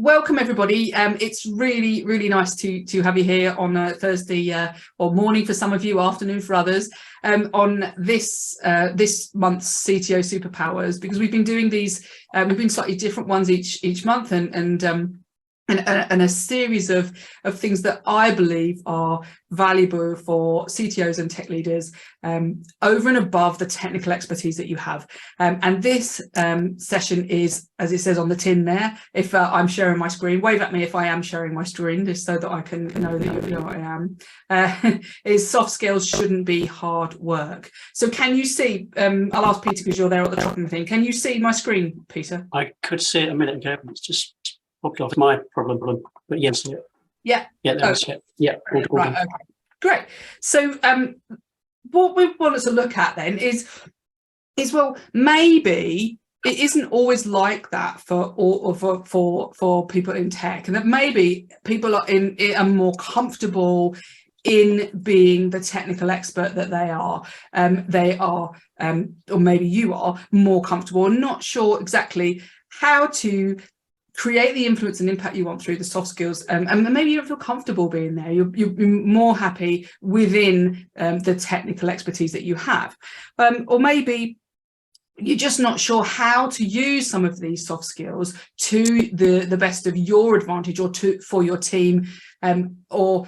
welcome everybody. It's really nice to have you here on a Thursday or morning for some of you, afternoon for others, on this month's CTO Superpowers, because we've been doing these, we've been slightly different ones each month, and a series of things that I believe are valuable for CTOs and tech leaders, over and above the technical expertise that you have. And this session is, as it says on the tin there, if I'm sharing my screen, wave at me if I am sharing my screen, just so that I can know that you know I am, is soft skills shouldn't be hard work. So can you see, I'll ask Peter because you're there at the top of the thing, can you see my screen, Peter? I could see it a minute ago, it's just popped off my problem, but yes, yeah, that was it. Yeah, right, okay, great. So what we wanted to look at then is well, maybe it isn't always like that for people in tech, and that maybe people are more comfortable in being the technical expert that they are. Or maybe you are more comfortable and not sure exactly how to create the influence and impact you want through the soft skills, and maybe you don't feel comfortable being there. You're more happy within the technical expertise that you have, or maybe you're just not sure how to use some of these soft skills to the best of your advantage, or for your team, or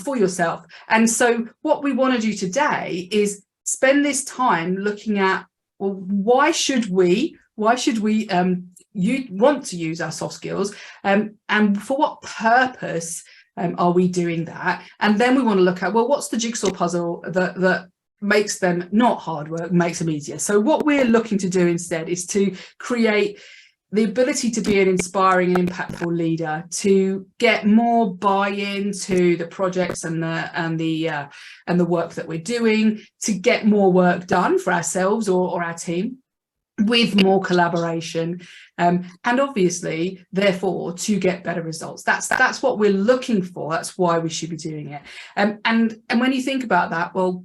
for yourself. And so what we want to do today is spend this time looking at, well, why should we you want to use our soft skills, and for what purpose are we doing that? And then we want to look at, well, what's the jigsaw puzzle that makes them not hard work, makes them easier? So what we're looking to do instead is to create the ability to be an inspiring and impactful leader, to get more buy-in to the projects and the work that we're doing, to get more work done for ourselves or our team, with more collaboration, and obviously therefore to get better results. That's what we're looking for. That's why we should be doing it. And when you think about that, well,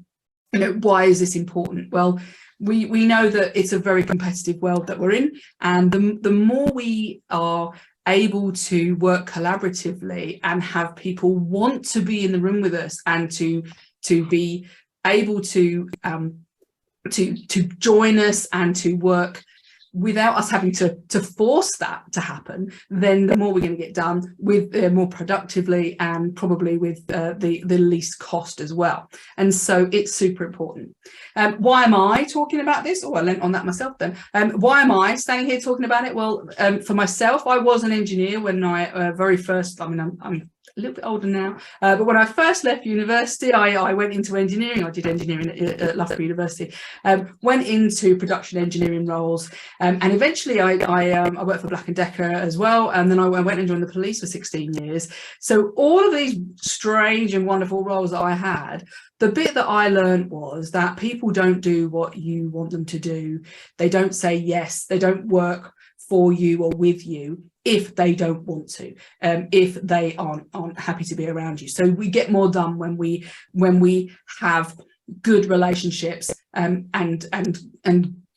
you know, why is this important? Well, we know that it's a very competitive world that we're in, and the more we are able to work collaboratively and have people want to be in the room with us, and to be able to join us and to work without us having to force that to happen, then the more we're going to get done with more productively, and probably with the least cost as well. And so it's super important. Why am I talking about this? Oh, I learned on that myself then. Why am I standing here talking about it? Well, for myself, I was an engineer when I very first, I mean, I'm a little bit older now, but when I first left university, I went into engineering. I did engineering at Loughborough University, went into production engineering roles, and eventually I worked for Black & Decker as well, and then I went and joined the police for 16 years. So all of these strange and wonderful roles that I had, the bit that I learned was that people don't do what you want them to do. They don't say yes, they don't work for you or with you if they don't want to, if they aren't happy to be around you. So we get more done when we have good relationships, and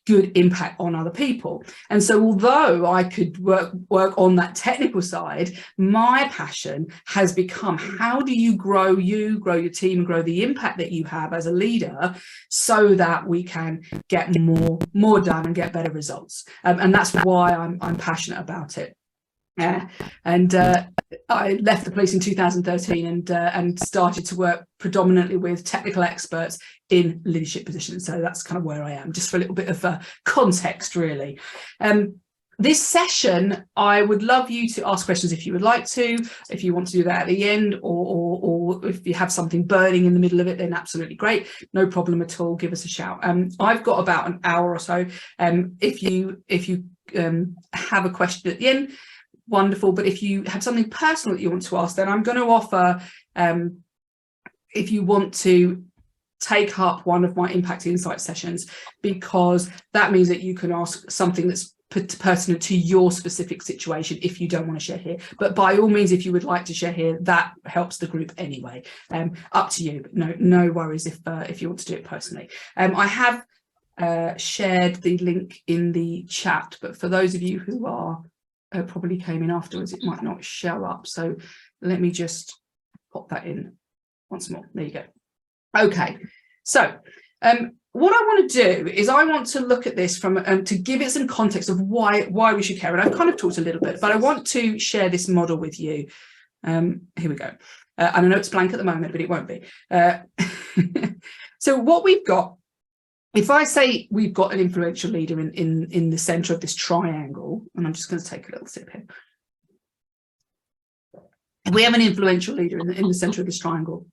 good impact on other people. And so although I could work on that technical side, my passion has become, how do you grow your team, grow the impact that you have as a leader, so that we can get more done and get better results. And that's why I'm passionate about it. I left the police in 2013 and started to work predominantly with technical experts in leadership positions. So that's kind of where I am, just for a little bit of context, really. This session, I would love you to ask questions if you would like to. If you want to do that at the end, or if you have something burning in the middle of it, then absolutely great. No problem at all. Give us a shout. I've got about an hour or so. If you have a question at the end, wonderful. But if you have something personal that you want to ask, then I'm going to offer, if you want to take up one of my Impact Insight sessions, because that means that you can ask something that's pertinent to your specific situation if you don't want to share here. But by all means, if you would like to share here, that helps the group anyway. Up to you, but no worries if you want to do it personally. I have shared the link in the chat, but for those of you who are probably came in afterwards, it might not show up. So let me just pop that in once more. There you go. Okay, so what I want to do is I want to look at this from to give it some context of why we should care. And I've kind of talked a little bit, but I want to share this model with you. Here we go. And I know it's blank at the moment, but it won't be. So what we've got, if I say we've got an influential leader in the center of this triangle, and I'm just going to take a little sip here. If we have an influential leader in the center of this triangle,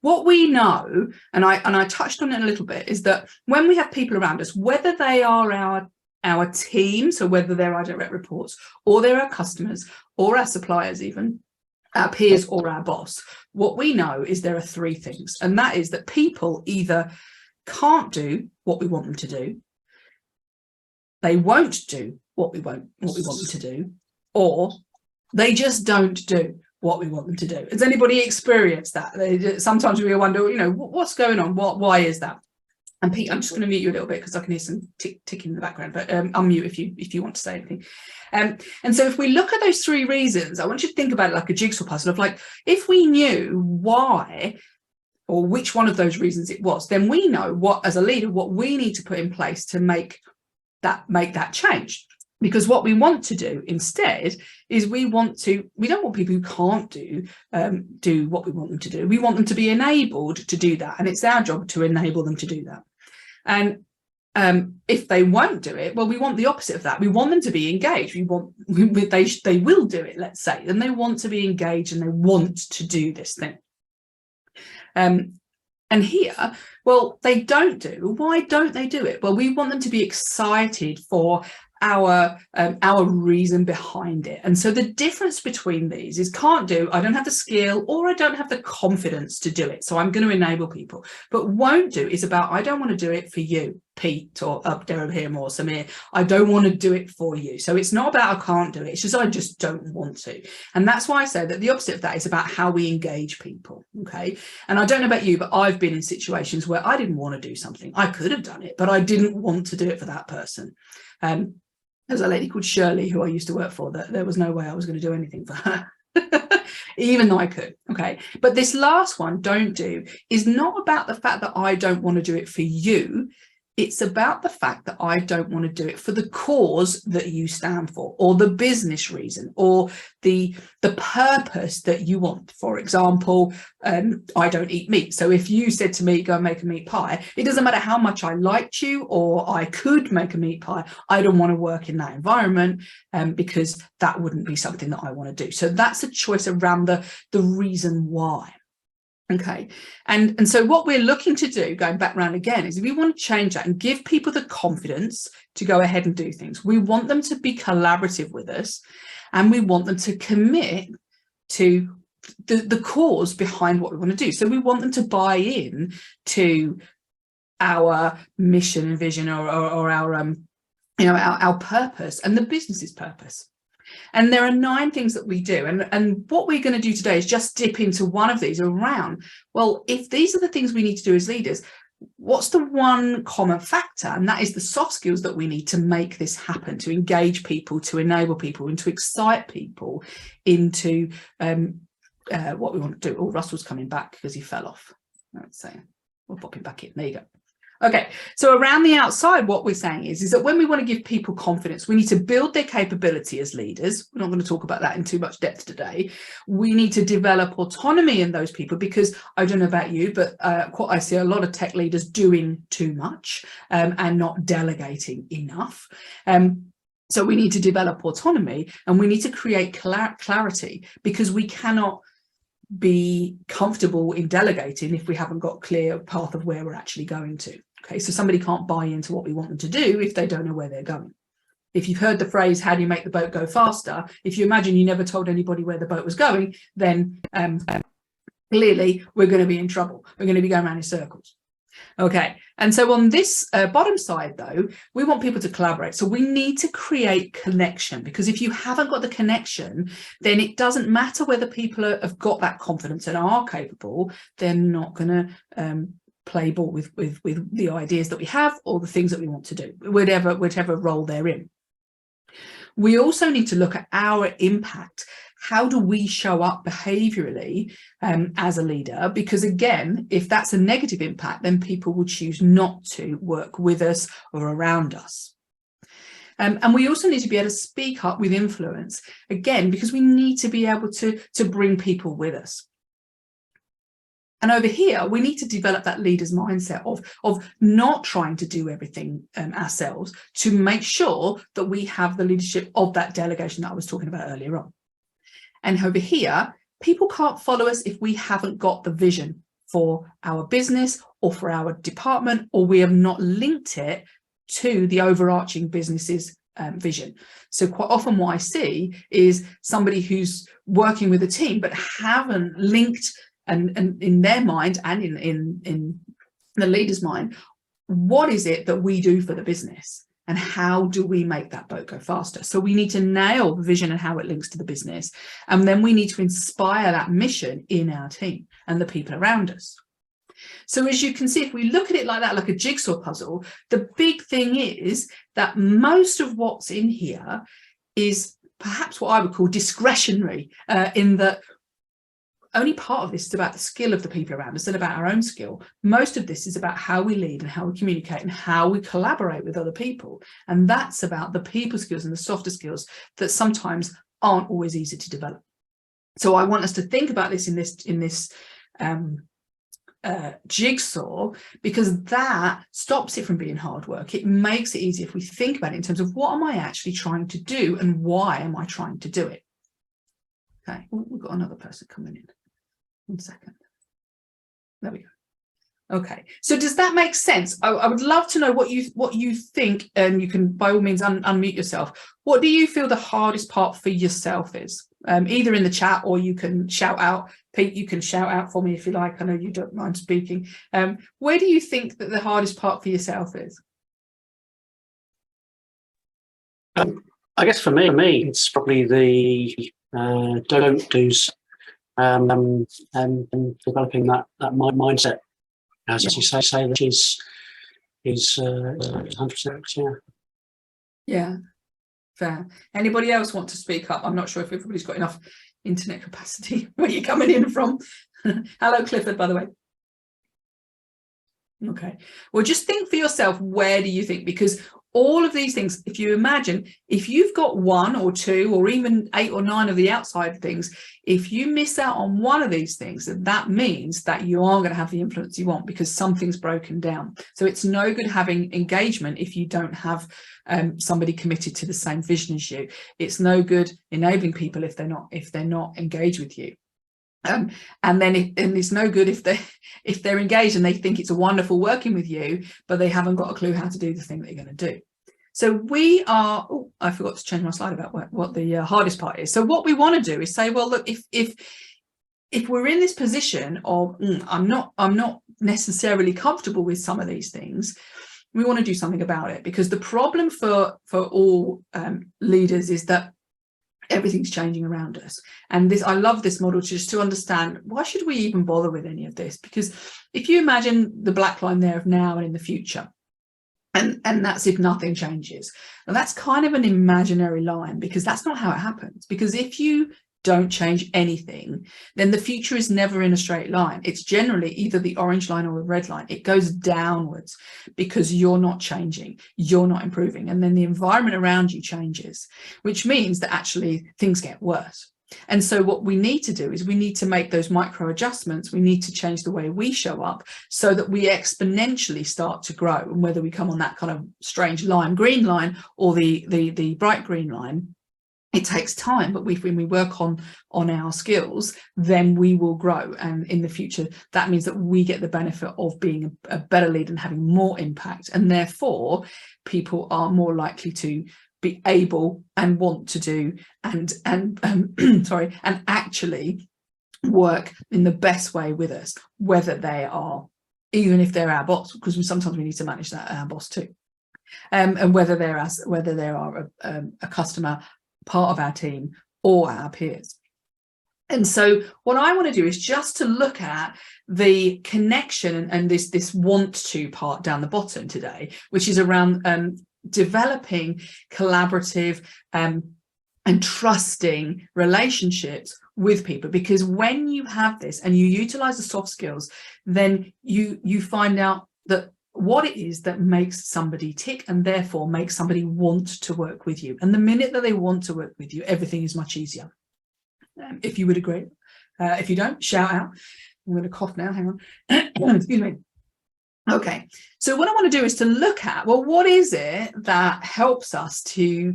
what we know, and I touched on it a little bit, is that when we have people around us, whether they are our team, so whether they're our direct reports, or they're our customers, or our suppliers even, our peers or our boss, what we know is there are three things, and that is that people either can't do what we want them to do, they won't do what we want them to do, or they just don't do what we want them to do. Has anybody experienced that? Sometimes we wonder, you know, what's going on? Why is that? And Pete, I'm just going to mute you a little bit because I can hear some ticking in the background, but unmute if you want to say anything. And so if we look at those three reasons, I want you to think about it like a jigsaw puzzle of like, if we knew why or which one of those reasons it was, then we know what, as a leader, what we need to put in place to make that change. Because what we want to do instead is we don't want people who can't do what we want them to do. We want them to be enabled to do that. And it's our job to enable them to do that. And if they won't do it, well, we want the opposite of that. We want them to be engaged. They will do it, let's say, and they want to be engaged and they want to do this thing. And here, well, they don't do. Why don't they do it? Well, we want them to be excited for our reason behind it. And so the difference between these is can't do, I don't have the skill or I don't have the confidence to do it, so I'm going to enable people. But won't do is about, I don't want to do it for you, Pete, or up there over here, or Samir. I don't want to do it for you. So it's not about I can't do it, it's just I just don't want to. And that's why I say that the opposite of that is about how we engage people. Okay. And I don't know about you, but I've been in situations where I didn't want to do something. I could have done it, but I didn't want to do it for that person. There's a lady called Shirley who I used to work for, that there was no way I was going to do anything for her, even though I could. Okay. But this last one, don't do, is not about the fact that I don't want to do it for you. It's about the fact that I don't want to do it for the cause that you stand for, or the business reason, or the purpose that you want. For example, I don't eat meat. So if you said to me, go and make a meat pie, it doesn't matter how much I liked you or I could make a meat pie, I don't want to work in that environment because that wouldn't be something that I want to do. So that's a choice around the reason why. Okay, and so what we're looking to do, going back round again, is we want to change that and give people the confidence to go ahead and do things. We want them to be collaborative with us, and we want them to commit to the cause behind what we want to do. So we want them to buy in to our mission and vision, or our purpose and the business's purpose. And there are 9 things that we do. And what we're going to do today is just dip into one of these around, well, if these are the things we need to do as leaders, what's the one common factor? And that is the soft skills that we need to make this happen, to engage people, to enable people, and to excite people into what we want to do. Oh, Russell's coming back because he fell off. Let's say we'll pop him back in. There you go. Okay, so around the outside, what we're saying is that when we want to give people confidence, we need to build their capability as leaders. We're not going to talk about that in too much depth today. We need to develop autonomy in those people, because I don't know about you, but I see a lot of tech leaders doing too much and not delegating enough. So we need to develop autonomy, and we need to create clarity, because we cannot be comfortable in delegating if we haven't got a clear path of where we're actually going to. Okay, so somebody can't buy into what we want them to do if they don't know where they're going. If you've heard the phrase, how do you make the boat go faster? If you imagine you never told anybody where the boat was going, then clearly we're going to be in trouble. We're going to be going around in circles. Okay, and so on this bottom side, though, we want people to collaborate. So we need to create connection, because if you haven't got the connection, then it doesn't matter whether people have got that confidence and are capable. They're not going to play ball with the ideas that we have or the things that we want to do, whatever role they're in. We also need to look at our impact. How do we show up behaviourally as a leader? Because again, if that's a negative impact, then people will choose not to work with us or around us. And we also need to be able to speak up with influence, again, because we need to be able to bring people with us. And over here, we need to develop that leader's mindset of not trying to do everything ourselves, to make sure that we have the leadership of that delegation that I was talking about earlier on. And over here, people can't follow us if we haven't got the vision for our business or for our department, or we have not linked it to the overarching business's vision. So quite often what I see is somebody who's working with a team but haven't linked, and in their mind and in the leader's mind, what is it that we do for the business and how do we make that boat go faster? So we need to nail the vision and how it links to the business, and then we need to inspire that mission in our team and the people around us. So as you can see, if we look at it like that, like a jigsaw puzzle, the big thing is that most of what's in here is perhaps what I would call discretionary, in that only part of this is about the skill of the people around us and about our own skill. Most of this is about how we lead and how we communicate and how we collaborate with other people. And that's about the people skills and the softer skills that sometimes aren't always easy to develop. So I want us to think about this in this jigsaw, because that stops it from being hard work. It makes it easy if we think about it in terms of what am I actually trying to do and why am I trying to do it. Okay, we've got another person coming in. 1 second. There we go. Okay, so does that make sense? I would love to know what you think, and you can by all means unmute yourself. What do you feel the hardest part for yourself is? Either in the chat or you can shout out. Pete, you can shout out for me if you like. I know you don't mind speaking. Where do you think that the hardest part for yourself is? I guess for me, it's probably the don't do's, and developing that mindset, as you say, which is 100%. Yeah. Yeah, fair. Anybody else want to speak up? I'm not sure if everybody's got enough internet capacity. Where are you coming in from? Hello, Clifford, by the way. Okay, well, just think for yourself, where do you think? Because all of these things, if you imagine, if you've got 1 or 2 or even 8 or 9 of the outside things, if you miss out on one of these things, that means that you are going to have the influence you want, because something's broken down. So it's no good having engagement if you don't have somebody committed to the same vision as you. It's no good enabling people if they're not engaged with you. And then it's no good if they're engaged and they think it's a wonderful working with you, but they haven't got a clue how to do the thing that you're going to do. So we are, I forgot to change my slide about what the hardest part is. So what we want to do is say, well, look, if we're in this position of I'm not necessarily comfortable with some of these things, we want to do something about it, because the problem for all leaders is that everything's changing around us. And I love this model just to understand, why should we even bother with any of this? Because if you imagine the black line there of now and in the future, and that's if nothing changes. Now that's kind of an imaginary line, because that's not how it happens. Because if you don't change anything, then the future is never in a straight line. It's generally either the orange line or the red line. It goes downwards because you're not changing, you're not improving, and then the environment around you changes, which means that actually things get worse. And so what we need to do is we need to make those micro adjustments. We need to change the way we show up so that we exponentially start to grow. And whether we come on that kind of strange lime green line or the bright green line, it takes time, but when we work on our skills, then we will grow. And in the future, that means that we get the benefit of being a better leader and having more impact. And therefore, people are more likely to be able and want to do and actually work in the best way with us, whether they are, even if they're our boss, because sometimes we need to manage that our boss too, and whether they are a customer, part of our team, or our peers. And so what I want to do is just to look at the connection and this want to part down the bottom today, which is around developing collaborative and trusting relationships with people. Because when you have this and you utilize the soft skills, then you find out that what it is that makes somebody tick and therefore makes somebody want to work with you. And the minute that they want to work with you, everything is much easier. If you would agree. If you don't, shout out. I'm going to cough now, hang on. Excuse me. Okay, so what I want to do is to look at, well, what is it that helps us to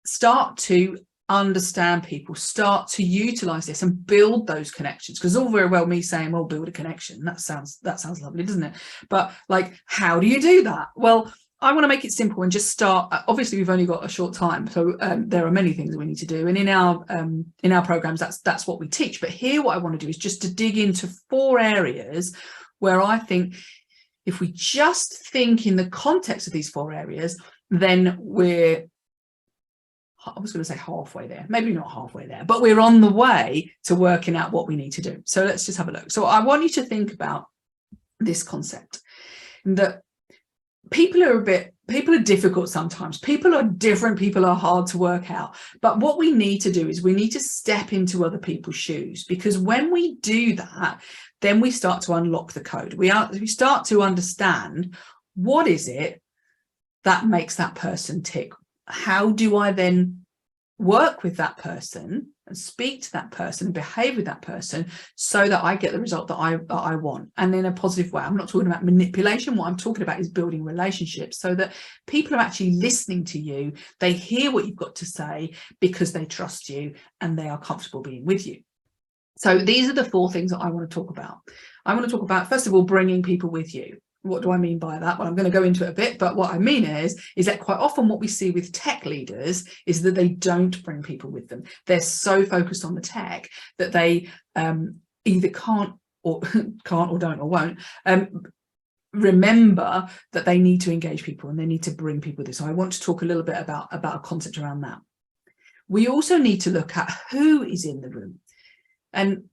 start to understand people, start to utilize this and build those connections? Because all very well me saying, well, build a connection, that sounds lovely, doesn't it? But like, how do you do that? Well, I want to make it simple and just start. Obviously, we've only got a short time, so there are many things that we need to do, and in our programs, that's what we teach. But here, what I want to do is just to dig into 4 areas where I think if we just think in the context of these 4 areas, then I was going to say halfway there, maybe not halfway there, but we're on the way to working out what we need to do. So let's just have a look. So I want you to think about this concept that people are difficult sometimes. People are different. People are hard to work out. But what we need to do is we need to step into other people's shoes, because when we do that, then we start to unlock the code. We start to understand what is it that makes that person tick. How do I then work with that person and speak to that person and behave with that person so that I get the result that I want, and in a positive way? I'm not talking about manipulation. What I'm talking about is building relationships so that people are actually listening to you. They hear what you've got to say because they trust you and they are comfortable being with you. So these are the 4 things that I want to talk about. I want to talk about, first of all, bringing people with you. What do I mean by that? Well, I'm going to go into it a bit, but what I mean is that quite often what we see with tech leaders is that they don't bring people with them. They're so focused on the tech that they either can't or don't or won't remember that they need to engage people and they need to bring people with them. So I want to talk a little bit about a concept around that. We also need to look at who is in the room. And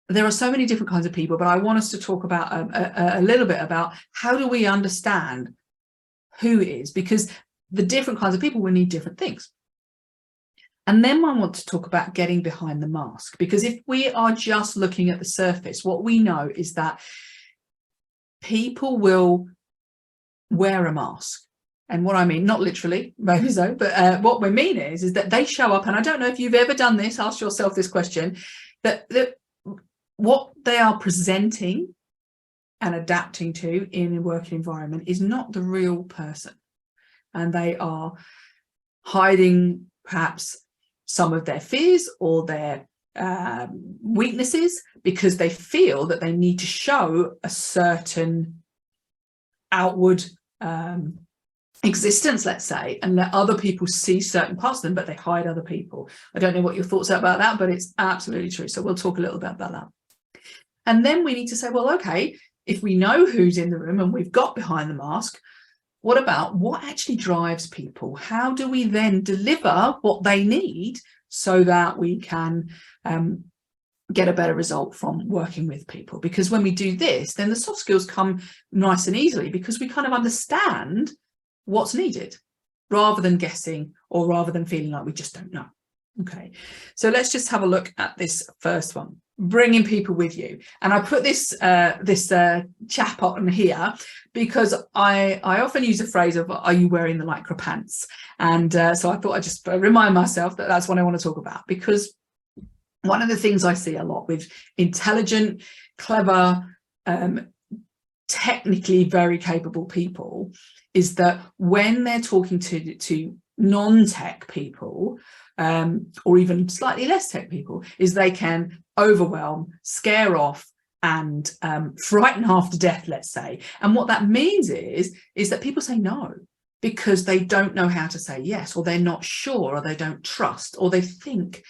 there are so many different kinds of people, but I want us to talk about a little bit about how do we understand who is, because the different kinds of people will need different things. And then I want to talk about getting behind the mask, because if we are just looking at the surface, what we know is that people will wear a mask. And what I mean, not literally, maybe so, but what we mean is that they show up, and I don't know if you've ever done this, ask yourself this question, that what they are presenting and adapting to in a working environment is not the real person. And they are hiding perhaps some of their fears or their weaknesses because they feel that they need to show a certain outward existence, let's say, and let other people see certain parts of them, but they hide other people. I don't know what your thoughts are about that, but it's absolutely true. So we'll talk a little bit about that. And then we need to say, well, okay, if we know who's in the room and we've got behind the mask, what about what actually drives people? How do we then deliver what they need so that we can get a better result from working with people? Because when we do this, then the soft skills come nice and easily because we kind of understand what's needed rather than guessing or rather than feeling like we just don't know. Okay, so let's just have a look at this first one, bringing people with you. And I put this chap on here because I often use the phrase of, are you wearing the lycra pants? And so I thought I'd just remind myself that that's what I want to talk about, because one of the things I see a lot with intelligent, clever, technically very capable people is that when they're talking to non-tech people, or even slightly less tech people, is they can overwhelm, scare off, and frighten half to death, let's say. And what that means is that people say no because they don't know how to say yes, or they're not sure, or they don't trust, or they think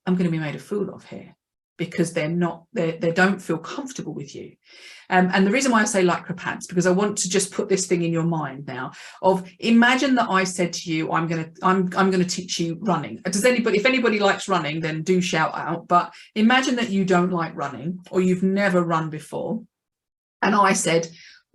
I'm going to be made a fool of here because they don't feel comfortable with you. And the reason why I say lycra pants, because I want to just put this thing in your mind now of, imagine that I said to you, I'm going to teach you running. If anybody likes running, then do shout out. But imagine that you don't like running or you've never run before. And I said,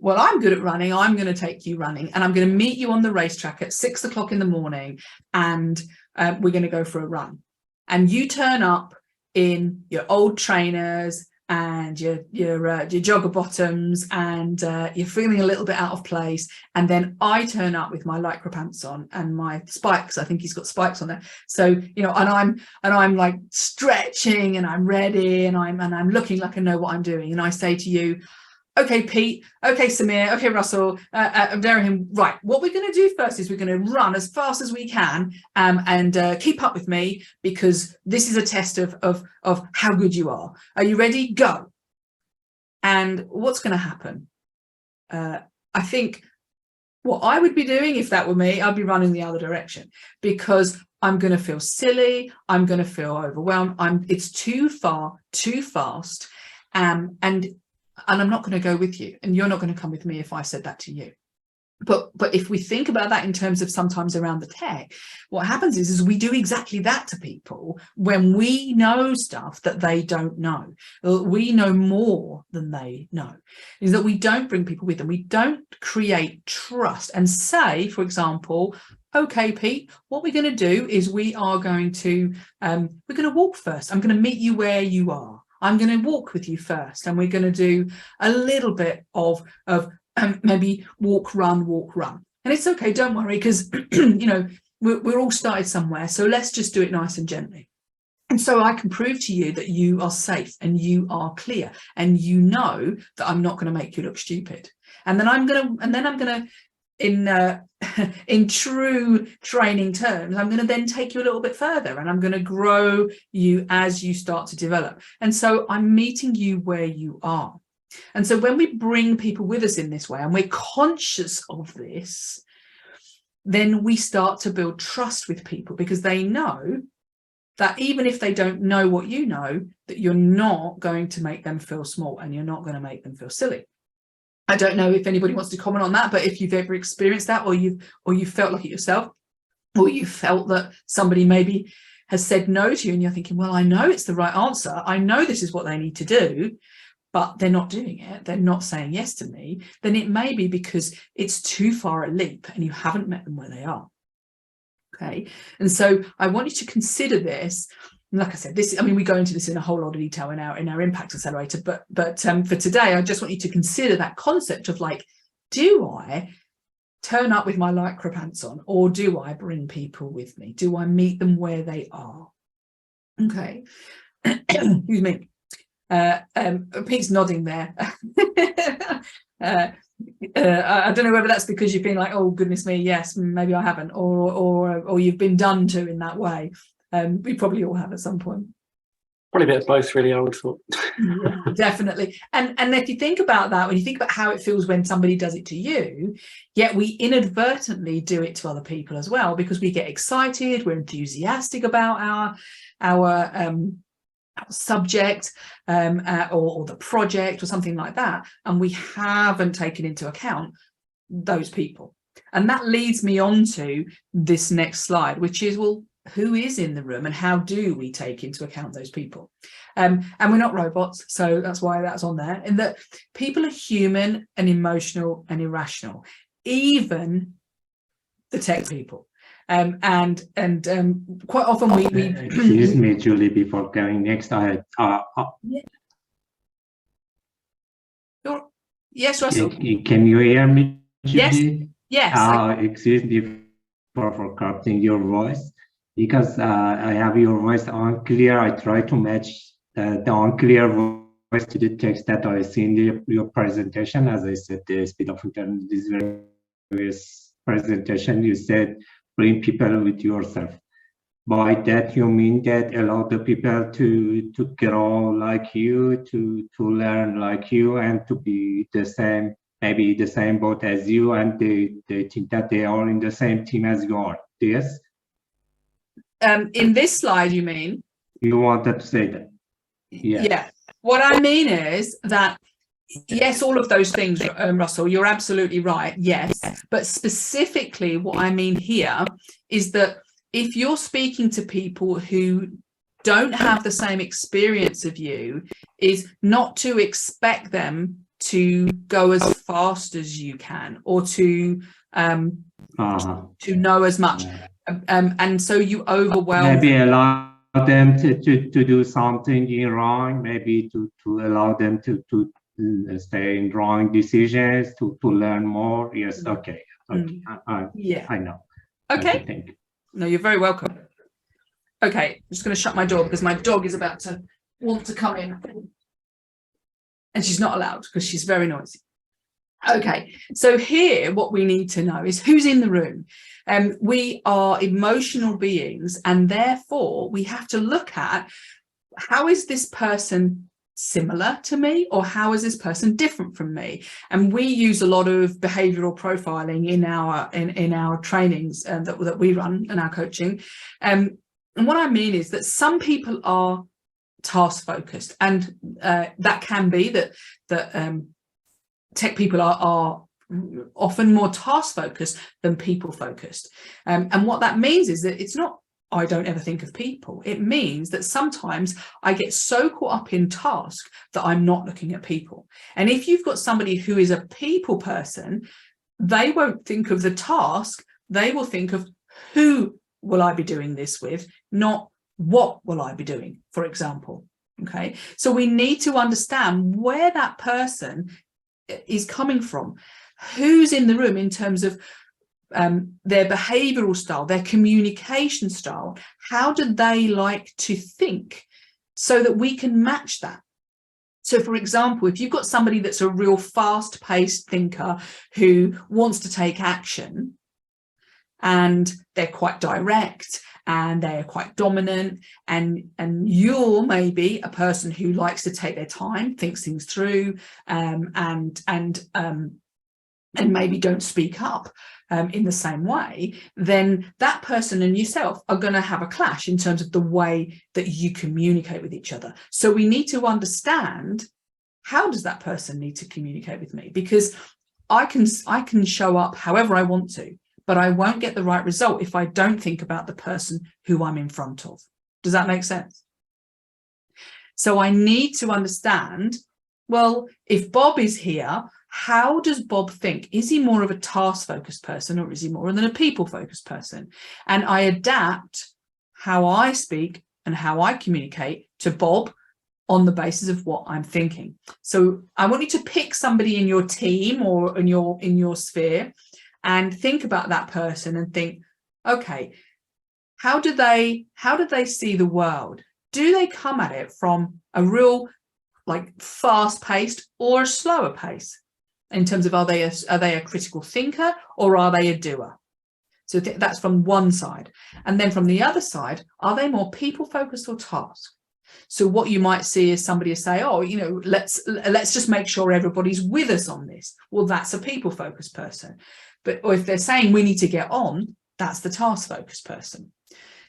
well, I'm good at running. I'm going to take you running, and I'm going to meet you on the racetrack at 6 o'clock in the morning, and we're going to go for a run. And you turn up in your old trainers and your jogger bottoms, and you're feeling a little bit out of place. And then I turn up with my lycra pants on and my spikes. I think he's got spikes on there. So, you know, and I'm like stretching and I'm ready and I'm looking like I know what I'm doing. And I say to you, okay, Pete, okay, Samir, okay, Russell, I'm daring him. Right, what we're going to do first is we're going to run as fast as we can and keep up with me, because this is a test of how good you are. Are you ready? Go. And what's going to happen? I think what I would be doing if that were me, I'd be running the other direction, because I'm going to feel silly. I'm going to feel overwhelmed. It's too far, too fast. And I'm not going to go with you, and you're not going to come with me if I said that to you. But if we think about that in terms of sometimes around the tech, what happens is we do exactly that to people when we know stuff that they don't know. We know more than they know. Is that we don't bring people with them. We don't create trust and say, for example, okay, Pete, what we're going to do is we are going to walk first. I'm going to meet you where you are. I'm going to walk with you first, and we're going to do a little bit of maybe walk, run. And it's okay, don't worry, because you know, we're all started somewhere. So let's just do it nice and gently. And so I can prove to you that you are safe and you are clear, and you know that I'm not going to make you look stupid. And then I'm going to in true training terms, I'm going to then take you a little bit further, and I'm going to grow you as you start to develop. And so I'm meeting you where you are. And so when we bring people with us in this way, and we're conscious of this, then we start to build trust with people, because they know that even if they don't know what you know, that you're not going to make them feel small, and you're not going to make them feel silly. I don't know if anybody wants to comment on that, but if you've ever experienced that, or you've felt like it yourself, or you felt that somebody maybe has said no to you, and you're thinking, well, I know it's the right answer. I know this is what they need to do, but they're not doing it. They're not saying yes to me. Then it may be because it's too far a leap and you haven't met them where they are. Okay. And so I want you to consider this. Like I said, we go into this in a whole lot of detail in our impact accelerator, but for today, I just want you to consider that concept of, like, do I turn up with my lycra pants on, or do I bring people with me? Do I meet them where they are? Okay. Excuse me. Pete's nodding there. I don't know whether that's because you've been like, oh goodness me, yes, maybe I haven't, or you've been done to in that way. We probably all have at some point. Probably a bit of both, really, I would have thought. Yeah, definitely. And if you think about that, when you think about how it feels when somebody does it to you, yet we inadvertently do it to other people as well, because we get excited, we're enthusiastic about our subject or the project or something like that, and we haven't taken into account those people. And that leads me on to this next slide, which is, well, who is in the room and how do we take into account those people? And we're not robots, so that's why that's on there, in that people are human and emotional and irrational, even the tech people. And quite often we excuse me, Julie, before going next, yes, Russell. Can you hear me, Julie? Yes. Excuse me for corrupting your voice, because I have your voice unclear. I try to match the unclear voice to the text that I see in your presentation. As I said, the speed of internet is very presentation. You said bring people with yourself. By that you mean that allow the people to grow like you, to learn like you, and to be the same, maybe the same boat as you, and they think that they are in the same team as you are. Yes? In this slide, you mean? You wanted to say that? Yeah. What I mean is that, yes, all of those things, Russell, you're absolutely right. Yes. But specifically what I mean here is that if you're speaking to people who don't have the same experience of you, is not to expect them to go as fast as you can, or to know as much, and so you overwhelm. Maybe allow them to do something in wrong, maybe to allow them to stay in wrong decisions, to learn more. Yes, okay. Yeah, I know. Okay. Thank you. No, you're very welcome. Okay, I'm just going to shut my door because my dog is about to want to come in, and she's not allowed because she's very noisy. Okay, so here what we need to know is who's in the room. We are emotional beings, and therefore we have to look at, how is this person similar to me, or how is this person different from me? And we use a lot of behavioral profiling in our trainings that we run in our coaching. And what I mean is that some people are task focused, and that can be that tech people are often more task focused than people focused. And what that means is that it's not, I don't ever think of people. It means that sometimes I get so caught up in task that I'm not looking at people. And if you've got somebody who is a people person, they won't think of the task. They will think of, who will I be doing this with, not what will I be doing, for example. Okay, so we need to understand where that person is coming from, who's in the room in terms of their behavioral style, their communication style. How do they like to think, so that we can match that? So, for example, if you've got somebody that's a real fast-paced thinker who wants to take action, and they're quite direct and they're quite dominant, and you're maybe a person who likes to take their time, thinks things through, and maybe don't speak up in the same way, then that person and yourself are going to have a clash in terms of the way that you communicate with each other. So we need to understand, how does that person need to communicate with me? Because I can show up however I want to, but I won't get the right result if I don't think about the person who I'm in front of. Does that make sense? So I need to understand, well, if Bob is here, how does Bob think? Is he more of a task-focused person, or is he more than a people-focused person? And I adapt how I speak and how I communicate to Bob on the basis of what I'm thinking. So I want you to pick somebody in your team or in your sphere, and think about that person and think, okay, how do they see the world? Do they come at it from a real, like, fast-paced or a slower pace? In terms of, are they a critical thinker, or are they a doer? So that's from one side. And then from the other side, are they more people focused or task? So what you might see is somebody say, oh, let's just make sure everybody's with us on this. Well, that's a people focused person. Or if they're saying we need to get on, that's the task focused person.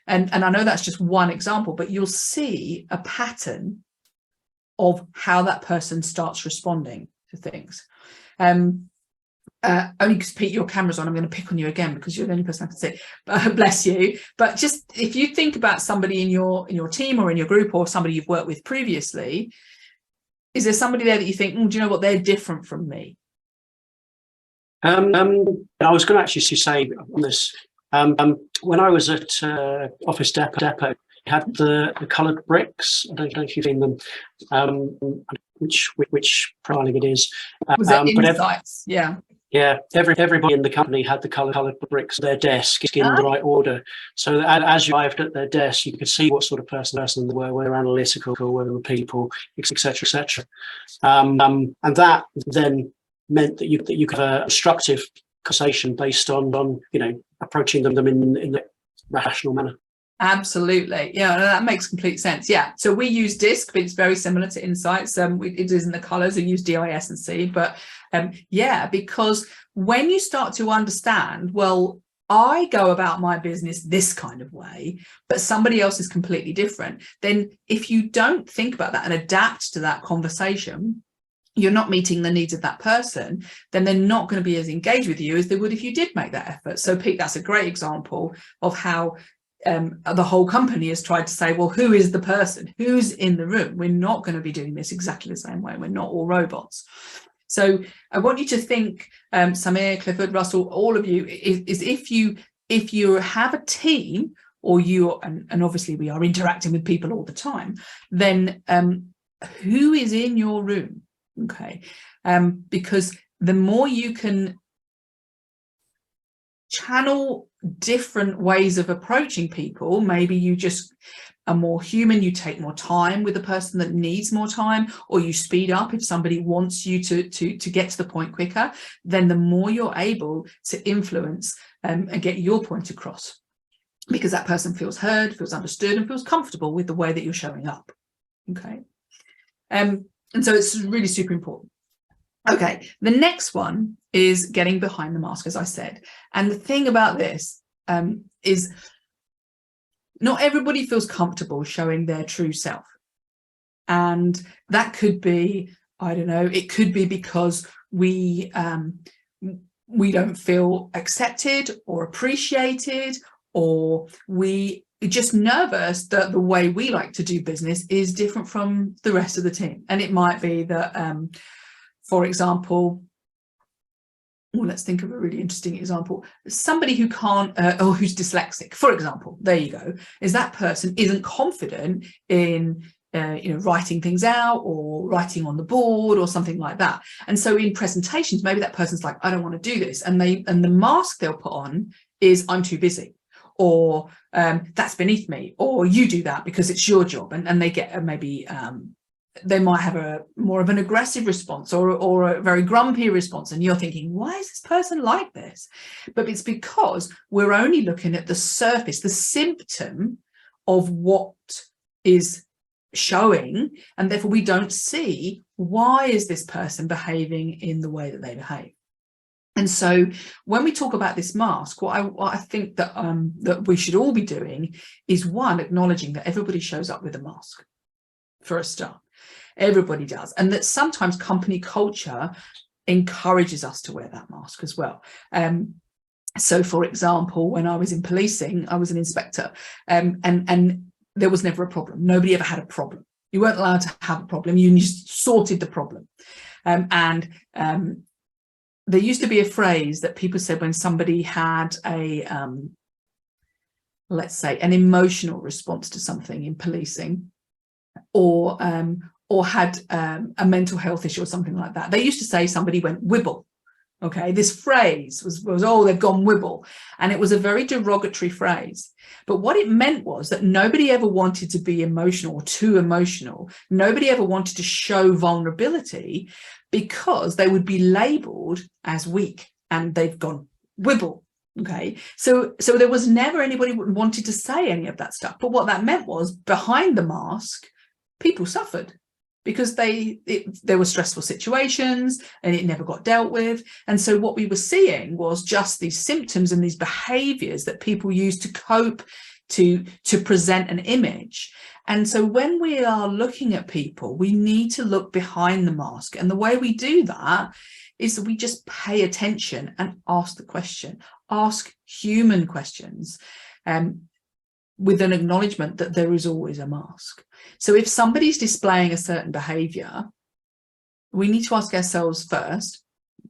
And I know that's just one example, but you'll see a pattern of how that person starts responding to things. Only because, Pete, your camera's on, I'm going to pick on you again because you're the only person I can see. Bless you. But just if you think about somebody in your team or in your group, or somebody you've worked with previously, is there somebody there that you think, do you know what, they're different from me? I was going to actually say on this, when I was at Office Depot, we had the coloured bricks. I don't know if you've seen them, which profiling it is. Was it insights? Yeah. Yeah, everybody in the company had the coloured bricks at their desk in the right order. So that as you arrived at their desk, you could see what sort of person they were, whether analytical, whether they were people, etc., etc. And that then meant that you could have a constructive conversation based on approaching them in a rational manner. Absolutely. Yeah, that makes complete sense. Yeah. So we use DISC, but it's very similar to Insights. It is in the colors. We use DIS and C. But yeah, because when you start to understand, well, I go about my business this kind of way, but somebody else is completely different, then if you don't think about that and adapt to that conversation, you're not meeting the needs of that person, then they're not going to be as engaged with you as they would if you did make that effort. So Pete, that's a great example of how the whole company has tried to say, well, who is the person? Who's in the room? We're not going to be doing this exactly the same way. We're not all robots. So I want you to think, Samir, Clifford, Russell, all of you, is if you have a team, or you, and obviously we are interacting with people all the time, then who is in your room? Okay, because the more you can channel different ways of approaching people, maybe you just are more human, you take more time with a person that needs more time, or you speed up if somebody wants you to get to the point quicker, then the more you're able to influence and get your point across, because that person feels heard, feels understood, and feels comfortable with the way that you're showing up. Okay, and so it's really super important. Okay, the next one is getting behind the mask, as I said. And the thing about this is not everybody feels comfortable showing their true self. And that could be, I don't know, it could be because we don't feel accepted or appreciated, or we are just nervous that the way we like to do business is different from the rest of the team. And it might be that, for example, well, let's think of a really interesting example. Somebody who can't, or who's dyslexic, for example, there you go, is that person isn't confident in, writing things out or writing on the board or something like that. And so in presentations, maybe that person's like, I don't want to do this. And the mask they'll put on is, I'm too busy, or that's beneath me, or you do that because it's your job. And they get maybe, they might have a more of an aggressive response or a very grumpy response, and you're thinking, why is this person like this? But it's because we're only looking at the surface, the symptom of what is showing, and therefore we don't see why is this person behaving in the way that they behave. And so when we talk about this mask, what I think that that we should all be doing is, one, acknowledging that everybody shows up with a mask, for a start. Everybody does, and that sometimes company culture encourages us to wear that mask as well. So for example, when I was in policing, I was an inspector, and there was never a problem. Nobody ever had a problem. You weren't allowed to have a problem. You just sorted the problem. There used to be a phrase that people said when somebody had a let's say an emotional response to something in policing, or had a mental health issue or something like that. They used to say somebody went wibble. Okay, this phrase was oh, they've gone wibble, and it was a very derogatory phrase. But what it meant was that nobody ever wanted to be emotional or too emotional. Nobody ever wanted to show vulnerability, because they would be labeled as weak, and they've gone wibble. Okay, so there was never anybody who wanted to say any of that stuff. But what that meant was, behind the mask, people suffered, because there were stressful situations and it never got dealt with. And so what we were seeing was just these symptoms and these behaviors that people use to cope, to present an image. And so when we are looking at people, we need to look behind the mask. And the way we do that is that we just pay attention and ask the question, ask human questions, with an acknowledgement that there is always a mask. So if somebody's displaying a certain behavior, we need to ask ourselves first,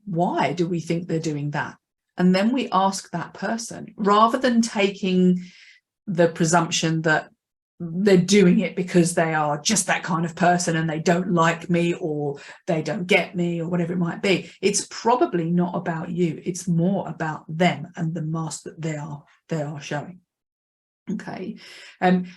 why do we think they're doing that? And then we ask that person, rather than taking the presumption that they're doing it because they are just that kind of person and they don't like me, or they don't get me, or whatever it might be. It's probably not about you. It's more about them and the mask that they are showing. Okay, and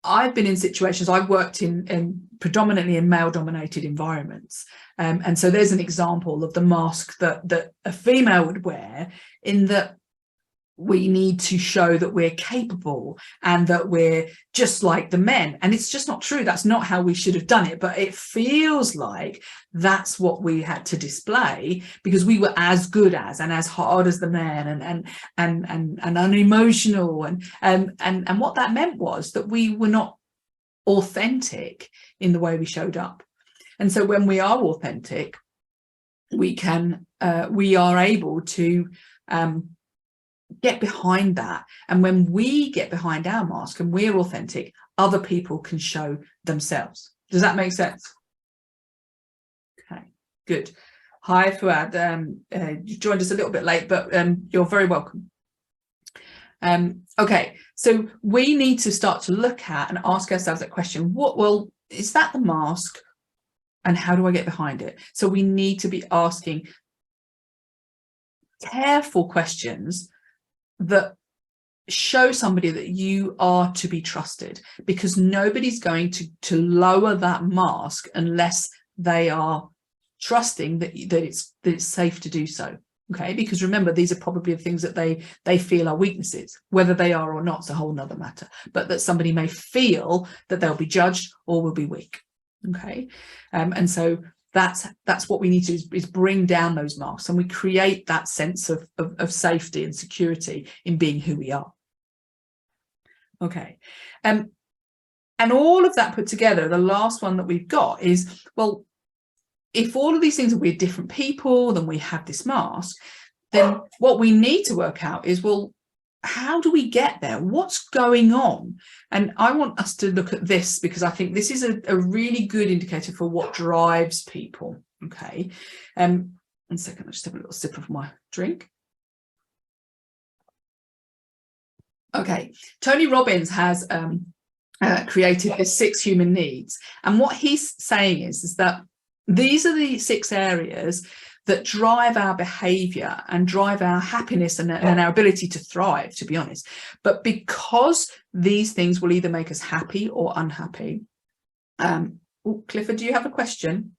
I've been in situations, I've worked in predominantly in male-dominated environments, and so there's an example of the mask that a female would wear, in that we need to show that we're capable and that we're just like the men. And it's just not true. That's not how we should have done it. But it feels like that's what we had to display, because we were as good as and as hard as the men, and unemotional. And what that meant was that we were not authentic in the way we showed up. And so when we are authentic, we are able to get behind that. And when we get behind our mask and we're authentic, other people can show themselves. Does that make sense? Okay, Good. Hi, Fuad. You joined us a little bit late, but you're very welcome. Okay, so we need to start to look at and ask ourselves that question. Well, is that the mask? And how do I get behind it? So we need to be asking careful questions that show somebody that you are to be trusted, because nobody's going to lower that mask unless they are trusting that it's safe to do so. Okay, because remember, these are probably the things that they feel are weaknesses. Whether they are or not is a whole nother matter, but that somebody may feel that they'll be judged or will be weak. Okay, and so that's what we need to do, is bring down those masks, and we create that sense of safety and security in being who we are. Okay, and all of that put together, the last one that we've got is, well, if all of these things are we're different people, then we have this mask, then what we need to work out is, well, how do we get there? What's going on? And I want us to look at this, because I think this is a really good indicator for what drives people. Okay. 1 second, I'll just have a little sip of my drink. Okay. Tony Robbins has created his 6 human needs. And what he's saying is that these are the 6 areas that drive our behavior and drive our happiness and our ability to thrive, to be honest. But because these things will either make us happy or unhappy. Oh, Clifford, do you have a question?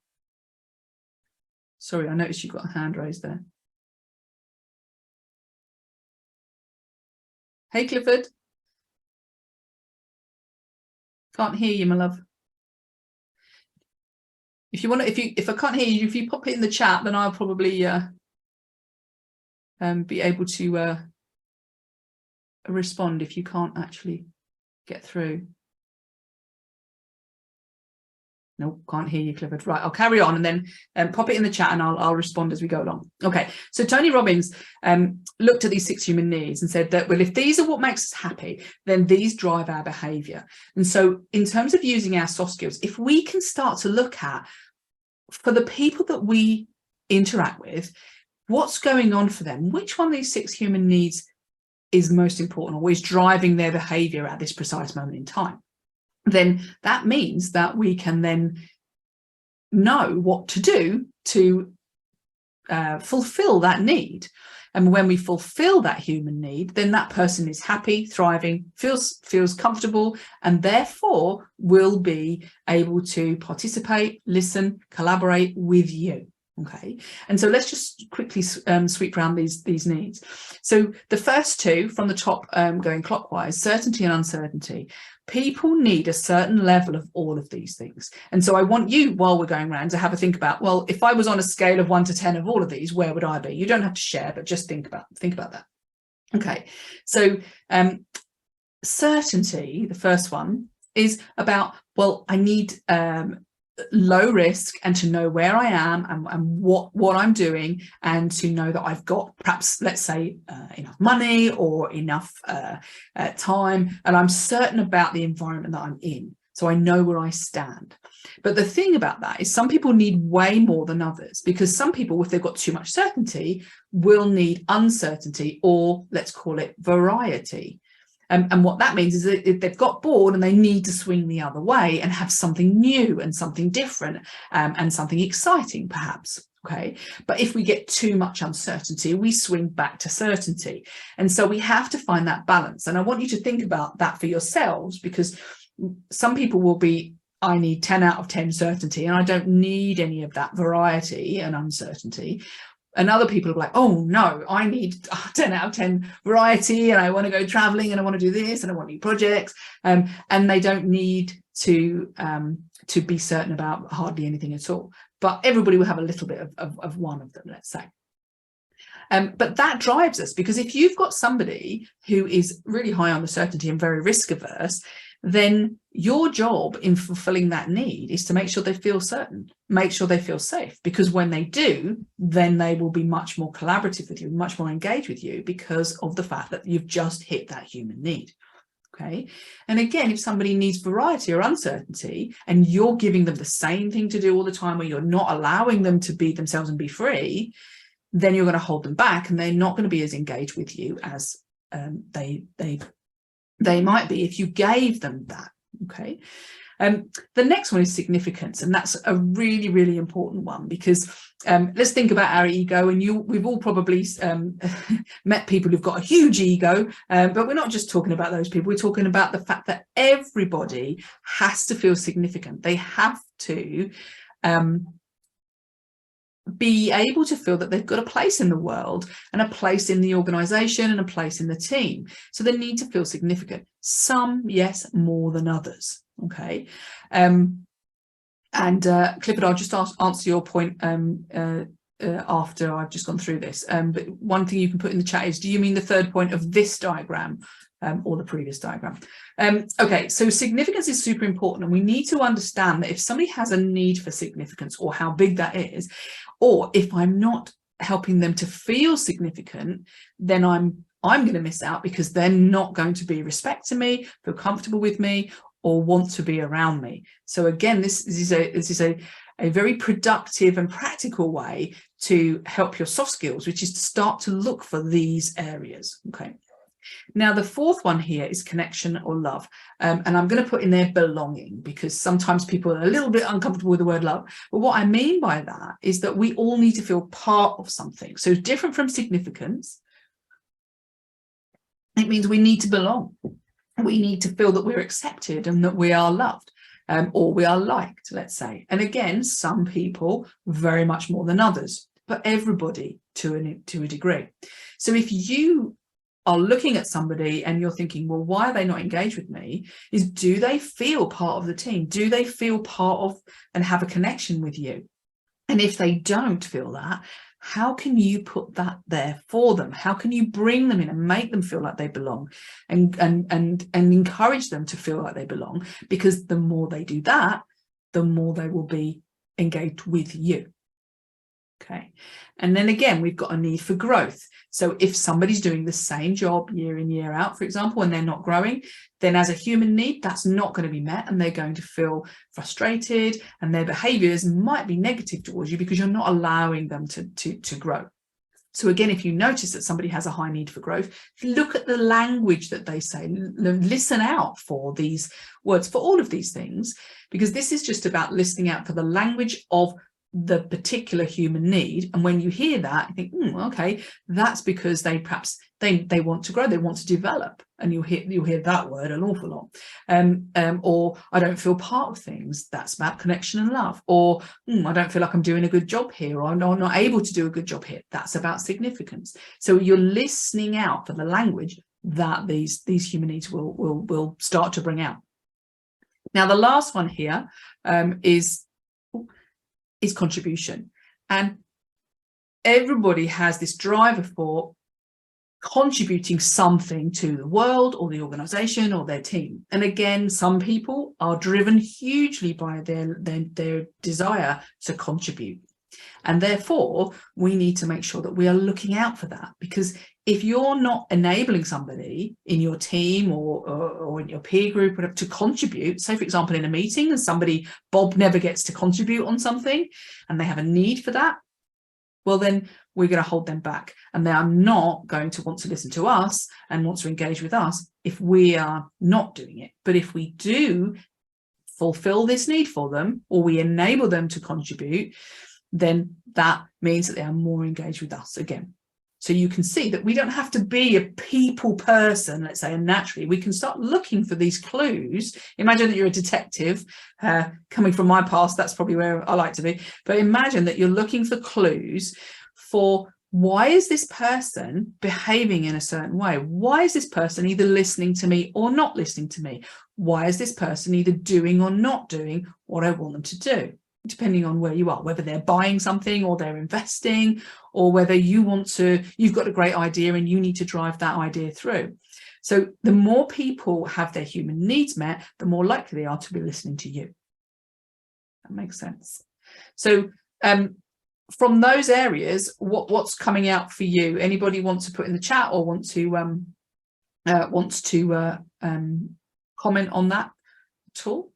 Sorry, I noticed you've got a hand raised there. Hey, Clifford. Can't hear you, my love. If you want to, if I can't hear you, if you pop it in the chat, then I'll probably be able to respond if you can't actually get through. No, can't hear you, Clifford. Right, I'll carry on and then pop it in the chat and I'll respond as we go along. Okay, so Tony Robbins looked at these 6 human needs and said that, well, if these are what makes us happy, then these drive our behavior. And so in terms of using our soft skills, if we can start to look at, for the people that we interact with, what's going on for them, which one of these 6 human needs is most important, or is driving their behavior at this precise moment in time, then that means that we can then know what to do to fulfill that need. And when we fulfill that human need, then that person is happy, thriving, feels comfortable, and therefore will be able to participate, listen, collaborate with you. Okay, and so let's just quickly sweep around these needs. So the first 2 from the top, going clockwise, certainty and uncertainty. People need a certain level of all of these things. And so I want you, while we're going around, to have a think about, well, if I was on a scale of 1 to 10 of all of these, where would I be? You don't have to share, but just think about that. Okay, so certainty, the first one, is about, well, I need low risk and to know where I am and what I'm doing, and to know that I've got, perhaps, let's say, enough money or enough time, and I'm certain about the environment that I'm in, so I know where I stand. But the thing about that is some people need way more than others, because some people, if they've got too much certainty, will need uncertainty, or let's call it variety. And what that means is that if they've got bored and they need to swing the other way and have something new and something different, and something exciting, perhaps. Okay, but if we get too much uncertainty, we swing back to certainty. And so we have to find that balance. And I want you to think about that for yourselves, because some people will be, I need 10 out of 10 certainty and I don't need any of that variety and uncertainty. And other people are like, oh no, I need 10 out of 10 variety, and I want to go traveling, and I want to do this, and I want new projects, and they don't need to be certain about hardly anything at all. But everybody will have a little bit of one of them, let's say. But that drives us, because if you've got somebody who is really high on the certainty and very risk averse, then your job in fulfilling that need is to make sure they feel certain, make sure they feel safe, because when they do, then they will be much more collaborative with you, much more engaged with you, because of the fact that you've just hit that human need. Okay. And again, if somebody needs variety or uncertainty and you're giving them the same thing to do all the time, or you're not allowing them to be themselves and be free, then you're going to hold them back and they're not going to be as engaged with you as they might be if you gave them that. Okay. The next one is significance, and that's a really, really important one, because let's think about our ego. And we've all probably met people who've got a huge ego, but we're not just talking about those people. We're talking about the fact that everybody has to feel significant. They have to be able to feel that they've got a place in the world and a place in the organization and a place in the team. So they need to feel significant. Some, yes, more than others. Okay. Clifford, I'll just answer your point after I've just gone through this. But one thing you can put in the chat is, do you mean the third point of this diagram or the previous diagram? Okay, so significance is super important, and we need to understand that if somebody has a need for significance, or how big that is, or if I'm not helping them to feel significant, then I'm going to miss out, because they're not going to be respecting me, feel comfortable with me, or want to be around me. So again, this is a very productive and practical way to help your soft skills, which is to start to look for these areas. Okay. Now, the fourth one here is connection or love. And I'm going to put in there belonging, because sometimes people are a little bit uncomfortable with the word love. But what I mean by that is that we all need to feel part of something. So different from significance, it means we need to belong. We need to feel that we're accepted and that we are loved, or we are liked, let's say. And again, some people very much more than others, but everybody to a degree. So if you are looking at somebody and you're thinking, well, why are they not engaged with me? Is, do they feel part of the team? Do they feel part of and have a connection with you? And if they don't feel that, how can you put that there for them? How can you bring them in and make them feel like they belong, and encourage them to feel like they belong? Because the more they do that, the more they will be engaged with you. Okay. And then again, we've got a need for growth. So if somebody's doing the same job year in, year out, for example, and they're not growing, then as a human need, that's not going to be met, and they're going to feel frustrated, and their behaviors might be negative towards you because you're not allowing them to grow. So again, if you notice that somebody has a high need for growth, look at the language that they say, listen out for these words, for all of these things, because this is just about listening out for the language of the particular human need. And when you hear that, you think, okay, that's because they perhaps they want to grow, they want to develop, and you'll hear that word an awful lot. Or I don't feel part of things, that's about connection and love. Or I don't feel like I'm doing a good job here, or I'm not able to do a good job here, that's about significance. So you're listening out for the language that these human needs will start to bring out. Now, the last one here is contribution. And everybody has this driver for contributing something to the world or the organization or their team. And again, some people are driven hugely by their desire to contribute. And therefore, we need to make sure that we are looking out for that, because if you're not enabling somebody in your team or in your peer group to contribute, say, for example, in a meeting and Bob never gets to contribute on something and they have a need for that, well, then we're going to hold them back, and they are not going to want to listen to us and want to engage with us if we are not doing it. But if we do fulfill this need for them, or we enable them to contribute, then that means that they are more engaged with us again. So you can see that we don't have to be a people person, let's say, and naturally we can start looking for these clues. Imagine that you're a detective. Coming from my past, that's probably where I like to be. But imagine that you're looking for clues for, why is this person behaving in a certain way? Why is this person either listening to me or not listening to me? Why is this person either doing or not doing what I want them to do? Depending on where you are, whether they're buying something or they're investing, or whether you've got a great idea and you need to drive that idea through. So the more people have their human needs met, the more likely they are to be listening to you. That makes sense. So from those areas, what's coming out for you? Anybody want to put in the chat or want to wants to comment on that at all.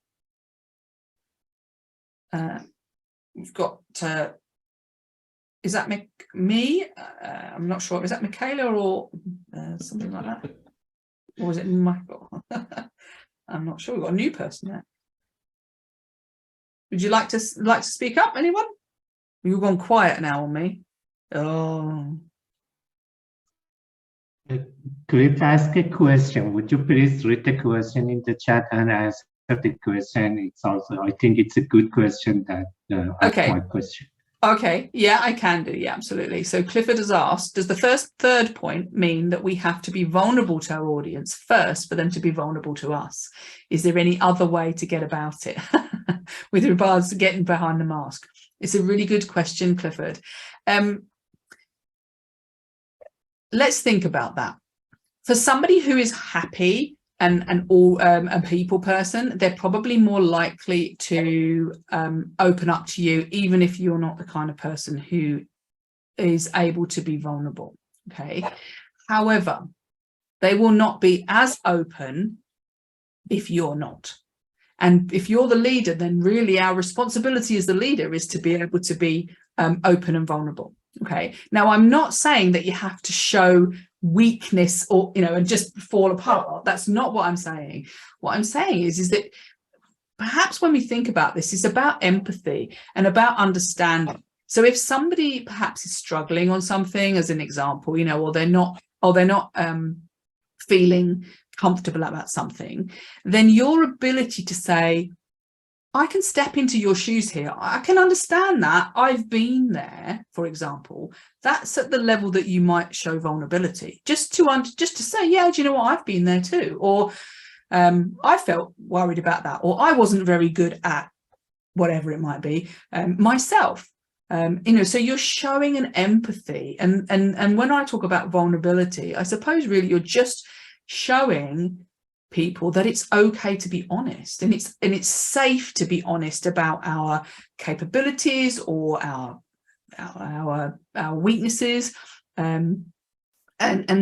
We've got, is that me? I'm not sure. Is that Michaela or something like that? Or was it Michael? I'm not sure. We've got a new person there. Would you like to speak up, anyone? You've gone quiet now on me. Oh. Could I ask a question? Would you please read the question in the chat and answer the question? It's also, I think it's a good question that Okay. my question. Okay, yeah, I can do. Yeah, absolutely. So Clifford has asked, does the third point mean that we have to be vulnerable to our audience first for them to be vulnerable to us? Is there any other way to get about it with regards to getting behind the mask? It's a really good question, Clifford. Let's think about that. For somebody who is happy and a people person, they're probably more likely to open up to you, even if you're not the kind of person who is able to be vulnerable. Okay. However, they will not be as open if you're not. And if you're the leader, then really our responsibility as the leader is to be able to be open and vulnerable. Okay. Now, I'm not saying that you have to show weakness or, and just fall apart. That's not what I'm saying. What I'm saying is that perhaps when we think about this, it's about empathy and about understanding. So if somebody perhaps is struggling on something, as an example, or they're not feeling comfortable about something, then your ability to say, I can step into your shoes here. I can understand that. I've been there, for example. That's at the level that you might show vulnerability. Just to say, yeah, do you know what? I've been there too. Or I felt worried about that. Or I wasn't very good at whatever it might be myself. So you're showing an empathy. And when I talk about vulnerability, I suppose really you're just showing people that it's okay to be honest, and it's safe to be honest about our capabilities or our weaknesses, and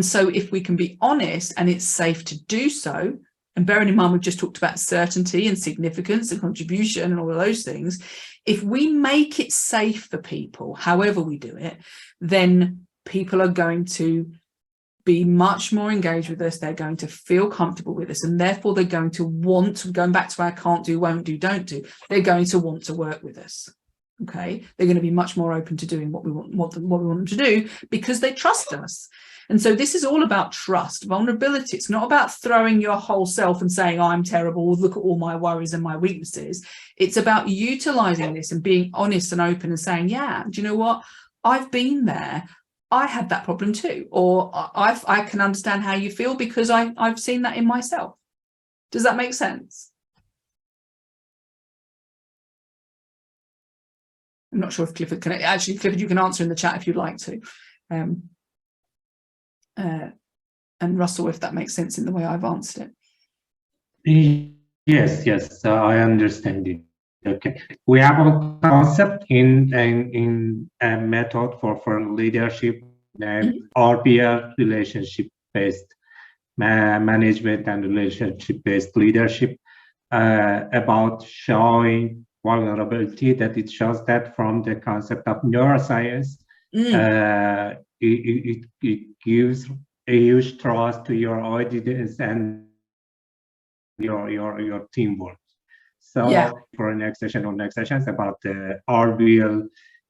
so if we can be honest and it's safe to do so, and bearing in mind we've just talked about certainty and significance and contribution and all of those things, if we make it safe for people, however we do it, then people are going to be much more engaged with us. They're going to feel comfortable with us, and therefore they're going to want, going back to our can't do, won't do, don't do, they're going to want to work with us. Okay, they're going to be much more open to doing what we want them to do because they trust us. And so this is all about trust, vulnerability. It's not about throwing your whole self and saying, I'm terrible, look at all my worries and my weaknesses. It's about utilizing this and being honest and open and saying, yeah, do you know what? I've been there. I had that problem too, or I can understand how you feel because I've seen that in myself. Does that make sense? I'm not sure if Clifford can actually. Clifford, you can answer in the chat if you'd like to, and Russell, if that makes sense in the way I've answered it. Yes, I understand it. Okay, we have a concept in a method for leadership, RBL, relationship-based management and relationship-based leadership, about showing vulnerability, that it shows that from the concept of neuroscience, it gives a huge trust to your audience and your teamwork. So yeah, for next session or next sessions about the RBL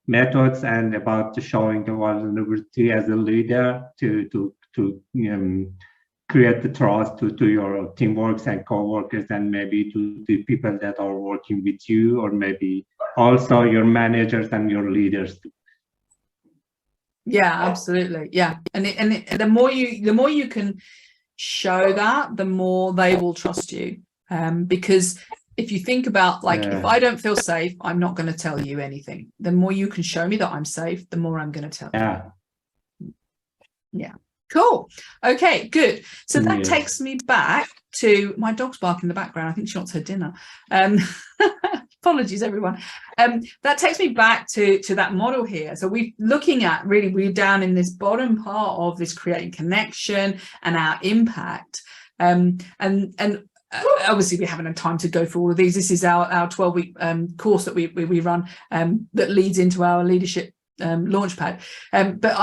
methods and about showing the vulnerability as a leader to create the trust to your teamworks and co-workers, and maybe to the people that are working with you, or maybe also your managers and your leaders too. Yeah, absolutely. Yeah, and the more you can show that, the more they will trust you. Because if you think about, like, if I don't feel safe, I'm not going to tell you anything. The more you can show me that I'm safe, the more I'm going to tell you. Yeah. Cool. Okay, good. So that takes me back to my dog's barking in the background. I think she wants her dinner. Apologies, everyone. That takes me back to that model here. So we're looking at we're down in this bottom part of this creating connection and our impact. And obviously we haven't had time to go through all of these. This is our 12-week course that we run that leads into our leadership launchpad. But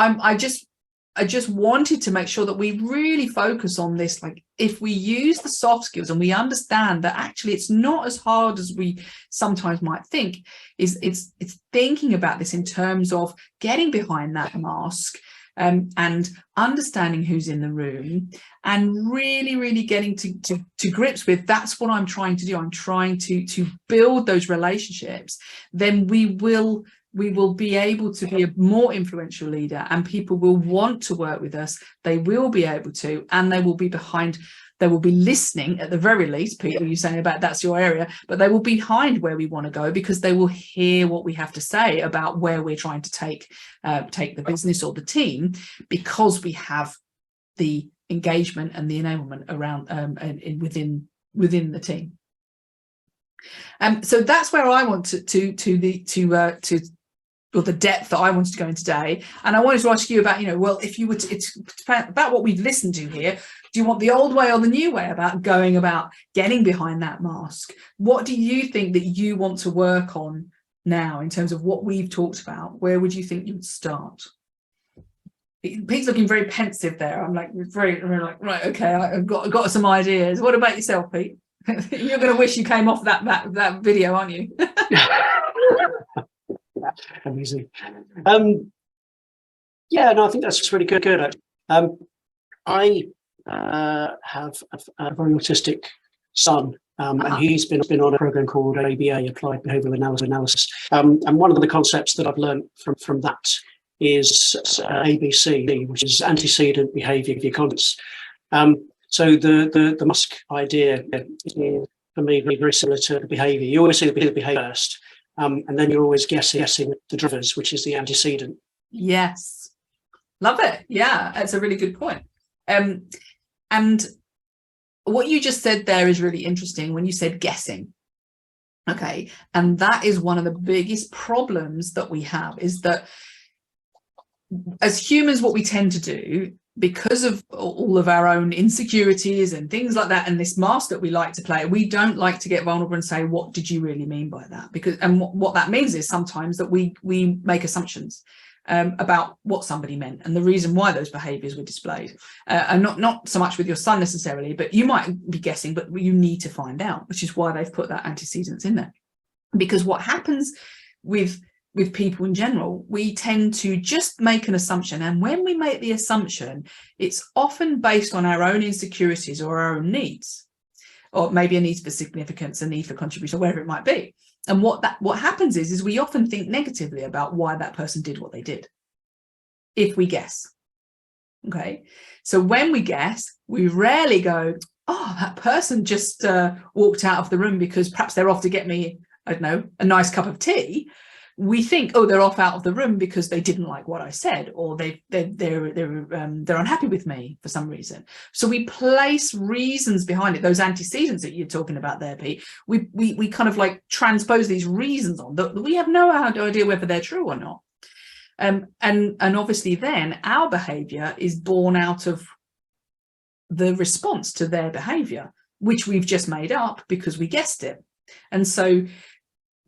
I just wanted to make sure that we really focus on this. Like, if we use the soft skills and we understand that actually it's not as hard as we sometimes might think, it's thinking about this in terms of getting behind that mask and understanding who's in the room and really getting to grips with, that's what I'm trying to do. I'm trying to build those relationships. Then we will be able to be a more influential leader, and people will want to work with us. They will be able to, and they will be behind. They will be listening at the very least. Peter, you're saying about that's your area, but they will be behind where we want to go, because they will hear what we have to say about where we're trying to take the business or the team, because we have the engagement and the enablement around within the team. So that's where I want or the depth that I wanted to go in today. And I wanted to ask you about, well, if you were to, it's about what we've listened to here. Do you want the old way or the new way about going about getting behind that mask? What do you think that you want to work on now in terms of what we've talked about? Where would you think you would start? Pete's looking very pensive there. I'm like, very like, right, okay, I've got some ideas. What about yourself, Pete? You're going to wish you came off that video, aren't you? Amazing. Yeah, no, I think that's just really good. I have a very autistic son, and he's been on a program called ABA, Applied Behavioural Analysis. And one of the concepts that I've learned from that is ABC, which is antecedent behaviour consequence. So the mask idea is, for me, very similar to the behaviour. You always see the behaviour first, and then you're always guessing the drivers, which is the antecedent. Yes, love it. Yeah, that's a really good point. And what you just said there is really interesting when you said guessing. Okay, and that is one of the biggest problems that we have, is that as humans, what we tend to do, because of all of our own insecurities and things like that, and this mask that we like to play, we don't like to get vulnerable and say, what did you really mean by that? Because, and what that means is sometimes that we make assumptions about what somebody meant and the reason why those behaviors were displayed. And not so much with your son necessarily, but you might be guessing, but you need to find out, which is why they've put that antecedents in there. Because what happens with people in general, we tend to just make an assumption, and when we make the assumption, it's often based on our own insecurities or our own needs, or maybe a need for significance, a need for contribution, or whatever it might be. And what happens is we often think negatively about why that person did what they did, if we guess. Okay, so when we guess, we rarely go, oh, that person just walked out of the room because perhaps they're off to get me, I don't know, a nice cup of tea. We think, oh, they're off out of the room because they didn't like what I said, or they're unhappy with me for some reason. So we place reasons behind it, those antecedents that you're talking about there, Pete. We kind of like transpose these reasons on that we have no idea whether they're true or not. And obviously then our behavior is born out of the response to their behavior, which we've just made up because we guessed it. And so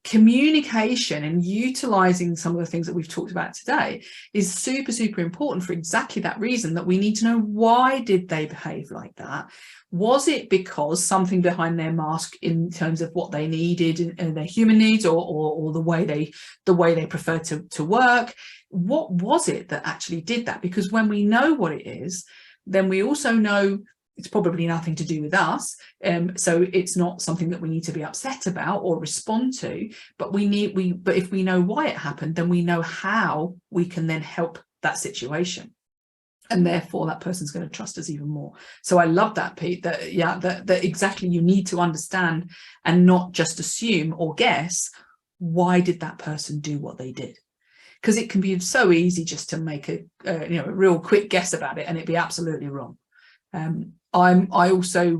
communication and utilizing some of the things that we've talked about today is super important for exactly that reason, that we need to know, why did they behave like that? Was it because something behind their mask in terms of what they needed and their human needs, or the way they prefer to work? What was it that actually did that? Because when we know what it is, then we also know it's probably nothing to do with us, so it's not something that we need to be upset about or respond to. But but if we know why it happened, then we know how we can then help that situation, and therefore that person's going to trust us even more. So I love that, Pete. That exactly, you need to understand and not just assume or guess, why did that person do what they did? Because it can be so easy just to make a real quick guess about it, and it'd be absolutely wrong. I also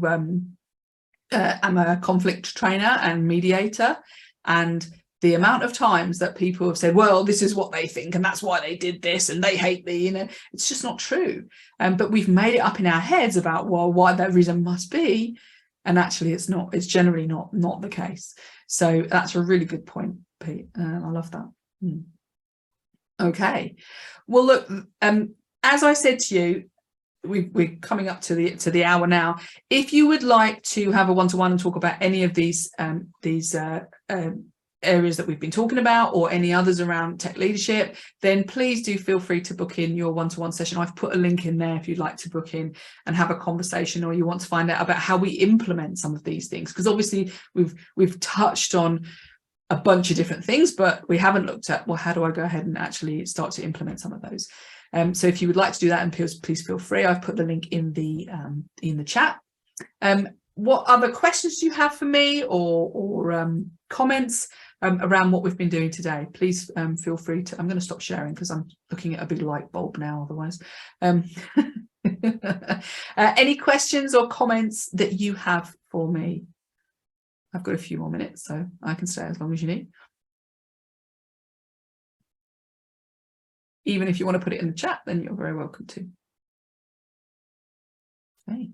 I'm a conflict trainer and mediator, and the amount of times that people have said, well, this is what they think and that's why they did this and they hate me, it's just not true. But we've made it up in our heads about, well, why that reason must be, and actually it's not. It's generally not the case. So that's a really good point, Pete. I love that. Okay, well, look, as I said to you, we're coming up to the hour now. If you would like to have a one-to-one and talk about any of these areas that we've been talking about, or any others around tech leadership, then please do feel free to book in your one-to-one session. I've put a link in there if you'd like to book in and have a conversation, or you want to find out about how we implement some of these things, because obviously we've touched on a bunch of different things, but we haven't looked at, well, how do I go ahead and actually start to implement some of those? So if you would like to do that, and please feel free. I've put the link in the chat. What other questions do you have for me, or comments around what we've been doing today? Please feel free to. I'm going to stop sharing because I'm looking at a big light bulb now. Otherwise, any questions or comments that you have for me? I've got a few more minutes, so I can stay as long as you need. Even if you want to put it in the chat, then you're very welcome to. Okay.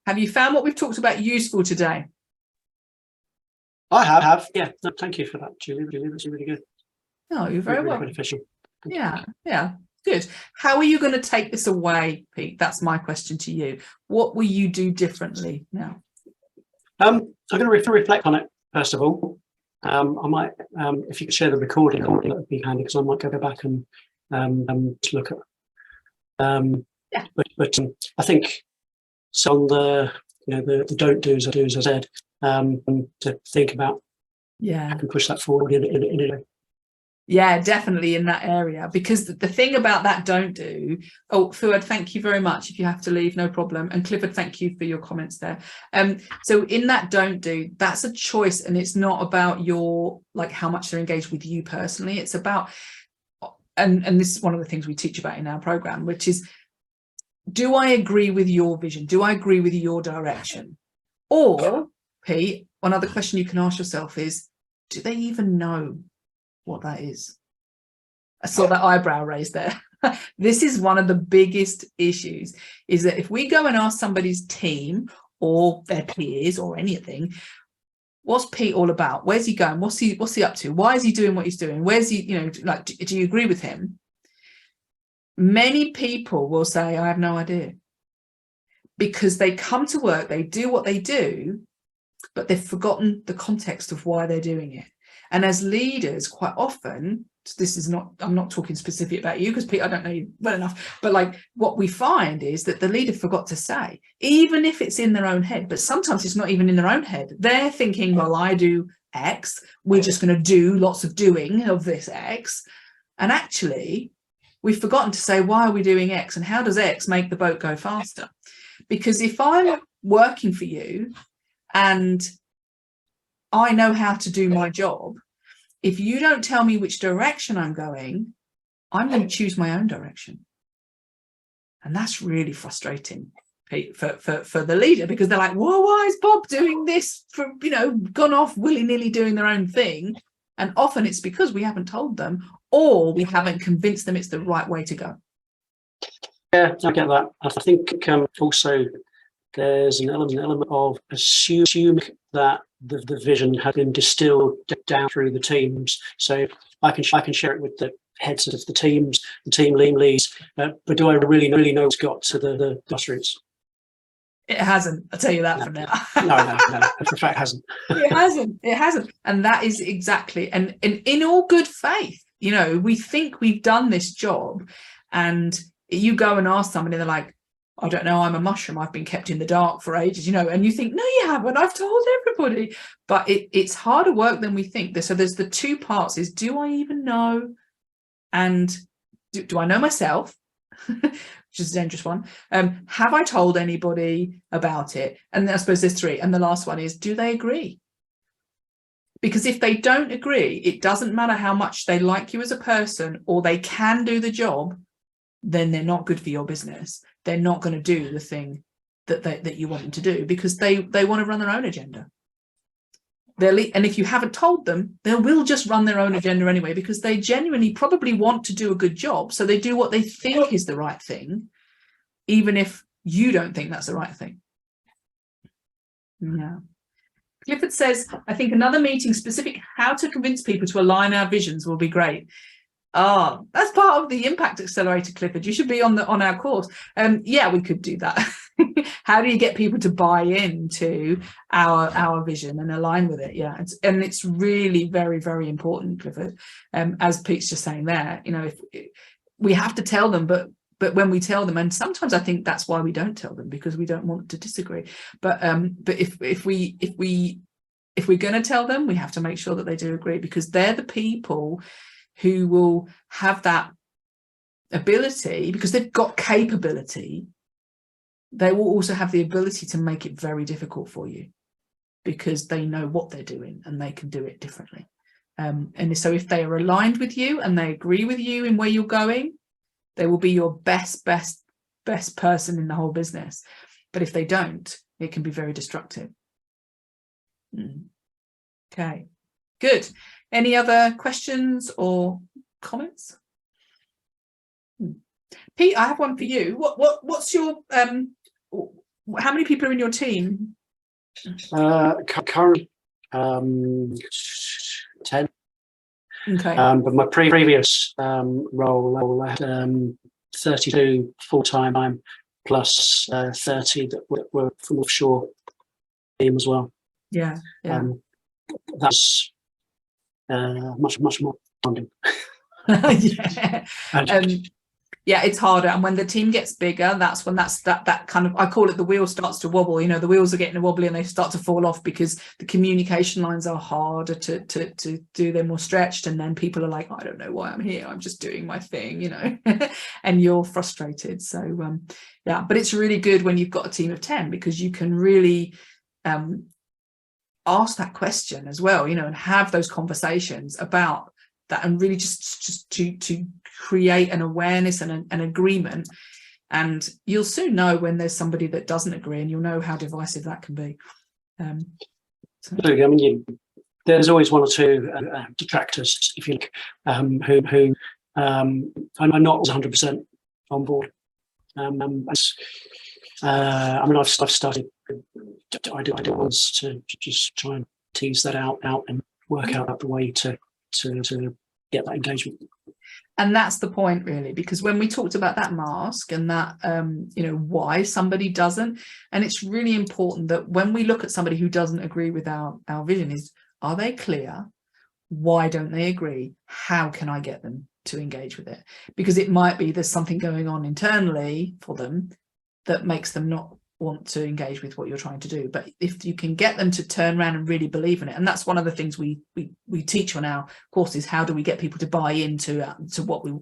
Have you found what we've talked about useful today? I have. Yeah. No, thank you for that, Julie. That's really good. No, you're very welcome. Beneficial. Yeah. Good. How are you going to take this away, Pete? That's my question to you. What will you do differently now? I'm going to reflect on it first of all. I might, if you could share the recording, that would be handy, because I might go back and to look at. But I think so on the don't do's I said, to think about. Yeah, I can push that forward in a way. Yeah, definitely in that area, because the thing about that don't do. Oh, Fuad, thank you very much. If you have to leave, no problem. And Clifford, thank you for your comments there. So in that don't do, that's a choice, and it's not about your, like, how much they're engaged with you personally. It's about, and this is one of the things we teach about in our program, which is, do I agree with your vision? Do I agree with your direction? Or, Pete, one other question you can ask yourself is, do they even know what that is? I saw that eyebrow raised there. This is one of the biggest issues, is that if we go and ask somebody's team or their peers or anything, what's Pete all about? Where's he going? What's he up to? Why is he doing what he's doing? Where's he, like, do you agree with him? Many people will say, I have no idea, because they come to work, they do what they do, but they've forgotten the context of why they're doing it. And as leaders, quite often, this is not, I'm not talking specific about you, because Pete, I don't know you well enough, but like what we find is that the leader forgot to say, even if it's in their own head, but sometimes it's not even in their own head. They're thinking, well, I do X, we're just going to do lots of doing of this X. And actually, we've forgotten to say, why are we doing X, and how does X make the boat go faster? Because if I'm working for you and I know how to do my job, if you don't tell me which direction I'm going, I'm going to choose my own direction. And that's really frustrating for the leader, because they're like, well, why is Bob doing this, for, gone off willy-nilly doing their own thing? And often it's because we haven't told them, or we haven't convinced them it's the right way to go. Yeah, I get that. I think also there's an element of assuming that the vision has been distilled down through the teams. So I can share it with the heads of the teams, the team leads, but do I really know it's got to the grassroots? It hasn't. I'll tell you that for now. No. For fact, hasn't. It hasn't. And that is exactly. And in all good faith, we think we've done this job, and you go and ask somebody, they're like, I don't know, I'm a mushroom, I've been kept in the dark for ages, and you think, no, you haven't, I've told everybody. But it's harder work than we think. So there's the two parts, is, do I even know? And do I know myself? Which is a dangerous one. Have I told anybody about it? And I suppose there's three. And the last one is, do they agree? Because if they don't agree, it doesn't matter how much they like you as a person or they can do the job, then they're not good for your business. They're not going to do the thing that you want them to do, because they want to run their own agenda. And if you haven't told them, they will just run their own agenda anyway, because they genuinely probably want to do a good job. So they do what they think is the right thing, even if you don't think that's the right thing. Yeah. Clifford says, I think another meeting specific how to convince people to align our visions will be great. Oh, that's part of the Impact Accelerator, Clifford. You should be on our course. Yeah, we could do that. How do you get people to buy into our vision and align with it? Yeah, it's really very, very important, Clifford. As Pete's just saying there, if we have to tell them, but when we tell them, and sometimes I think that's why we don't tell them, because we don't want to disagree. But if we're going to tell them, we have to make sure that they do agree, because they're the people who will have that ability, because they've got capability. They will also have the ability to make it very difficult for you, because they know what they're doing and they can do it differently. And so if they are aligned with you and they agree with you in where you're going, they will be your best person in the whole business. But if they don't, it can be very destructive. Okay, good. Any other questions or comments? Pete, I have one for you. What's your how many people are in your team? Current 10. Okay. But my previous role, I had 32 full-time plus 30 that were from offshore team as well. Yeah. That's much more funding. Yeah, it's harder, and when the team gets bigger, that's when that kind of, I call it, the wheel starts to wobble. The wheels are getting wobbly and they start to fall off, because the communication lines are harder to do. They're more stretched, and then people are like, I don't know why I'm here, I'm just doing my thing, and you're frustrated. So yeah, but it's really good when you've got a team of 10, because you can really ask that question as well, and have those conversations about that, and really just to create an awareness and an agreement. And you'll soon know when there's somebody that doesn't agree, and you'll know how divisive that can be. I mean, there's always one or two detractors, if you like, who I'm not 100% on board. I mean, I've started. I do once to just try and tease that out and work out the way to get that engagement. And that's the point, really, because when we talked about that mask and that, why somebody doesn't, and it's really important that when we look at somebody who doesn't agree with our vision, is, are they clear? Why don't they agree? How can I get them to engage with it? Because it might be there's something going on internally for them that makes them not want to engage with what you're trying to do. But if you can get them to turn around and really believe in it, and that's one of the things we teach on our courses, how do we get people to buy into to what we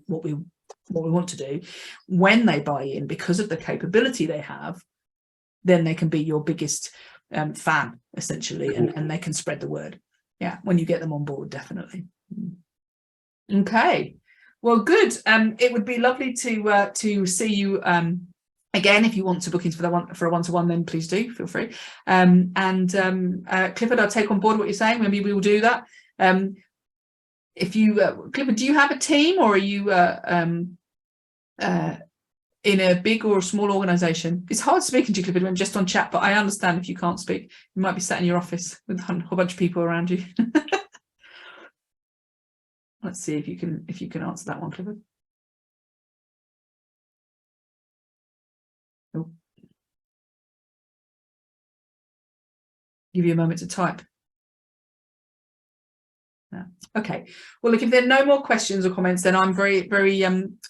want to do? When they buy in, because of the capability they have, then they can be your biggest fan, essentially, and they can spread the word. Yeah, when you get them on board, definitely. Okay, well, good. It would be lovely to see you again. If you want to book into for a one-to-one, then please do, feel free. Clifford, I'll take on board what you're saying. Maybe we will do that. If you, Clifford, do you have a team, or are you in a big or a small organization? It's hard speaking to you, Clifford, when just on chat, but I understand if you can't speak. You might be sat in your office with a whole bunch of people around you. Let's see if you can answer that one, Clifford. Oh. Give you a moment to type. Yeah. Okay. Well, look, if there are no more questions or comments, then I'm very, very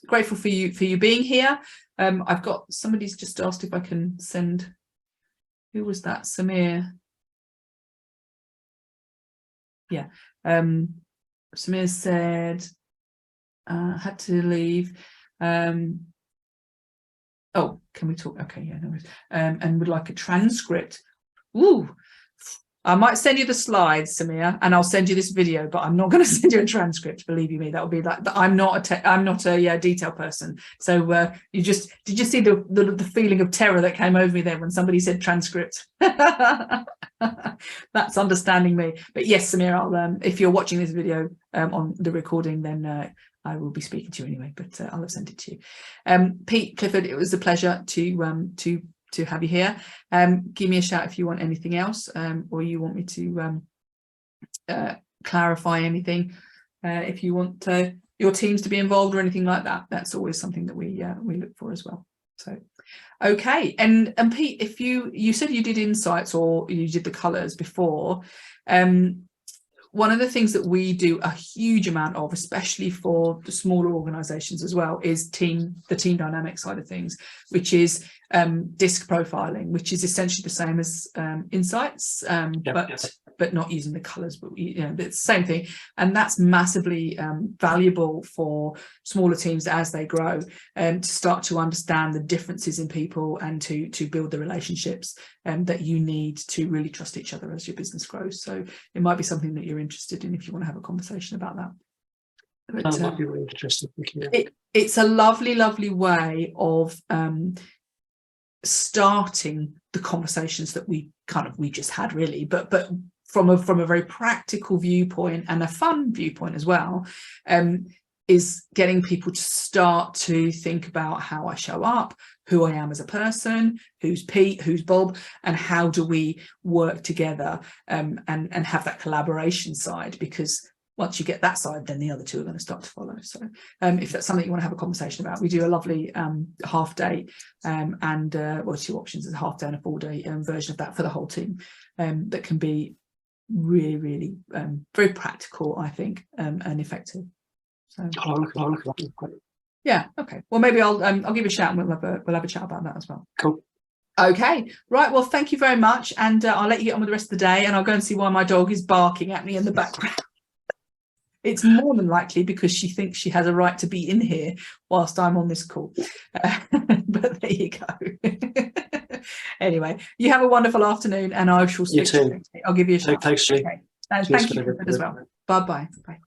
grateful for you being here. I've got, somebody's just asked if I can send, who was that? Samir. Yeah. Samir said, had to leave. Oh, can we talk? Okay, yeah, no worries. And would like a transcript. Ooh, I might send you the slides, Samir, and I'll send you this video, but I'm not going to send you a transcript. Believe you me, that would be like, I'm not a detail person. So did you see the feeling of terror that came over me then when somebody said transcript? That's understanding me. But yes, Samir, I'll if you're watching this video on the recording, then I will be speaking to you anyway. But I'll have sent it to you. Pete, Clifford, it was a pleasure to have you here. Give me a shout if you want anything else, or you want me to clarify anything. If you want your teams to be involved or anything like that, that's always something that we look for as well. So, okay, and Pete, if you said you did insights or you did the colours before, one of the things that we do a huge amount of, especially for the smaller organisations as well, is the team dynamic side of things, which is disc profiling, which is essentially the same as insights, but not using the colours, but it's the same thing. And that's massively valuable for smaller teams as they grow, to start to understand the differences in people and to build the relationships that you need to really trust each other as your business grows. So it might be something that you're interested in if you want to have a conversation about that. But, that might be really interesting. It's a lovely way of starting the conversations that we just had, really, but from a very practical viewpoint and a fun viewpoint as well, is getting people to start to think about how I show up, who I am as a person, who's Pete, who's Bob, and how do we work together, and have that collaboration side, because once you get that side, then the other two are going to start to follow. So if that's something you want to have a conversation about, we do a lovely half day and two options, a half day and a full day version of that for the whole team, that can be really very practical, I think, and effective. So yeah, okay, well, maybe I'll give a shout and we'll have a chat about that as well. Cool. Okay, right, well, thank you very much, and I'll let you get on with the rest of the day, and I'll go and see why my dog is barking at me in the background. It's more than likely because she thinks she has a right to be in here whilst I'm on this call. But there you go. Anyway, you have a wonderful afternoon, and I shall speak to you. I'll give you a shout. Thanks, Jane. Okay. Thank you as well. Bye-bye. Bye.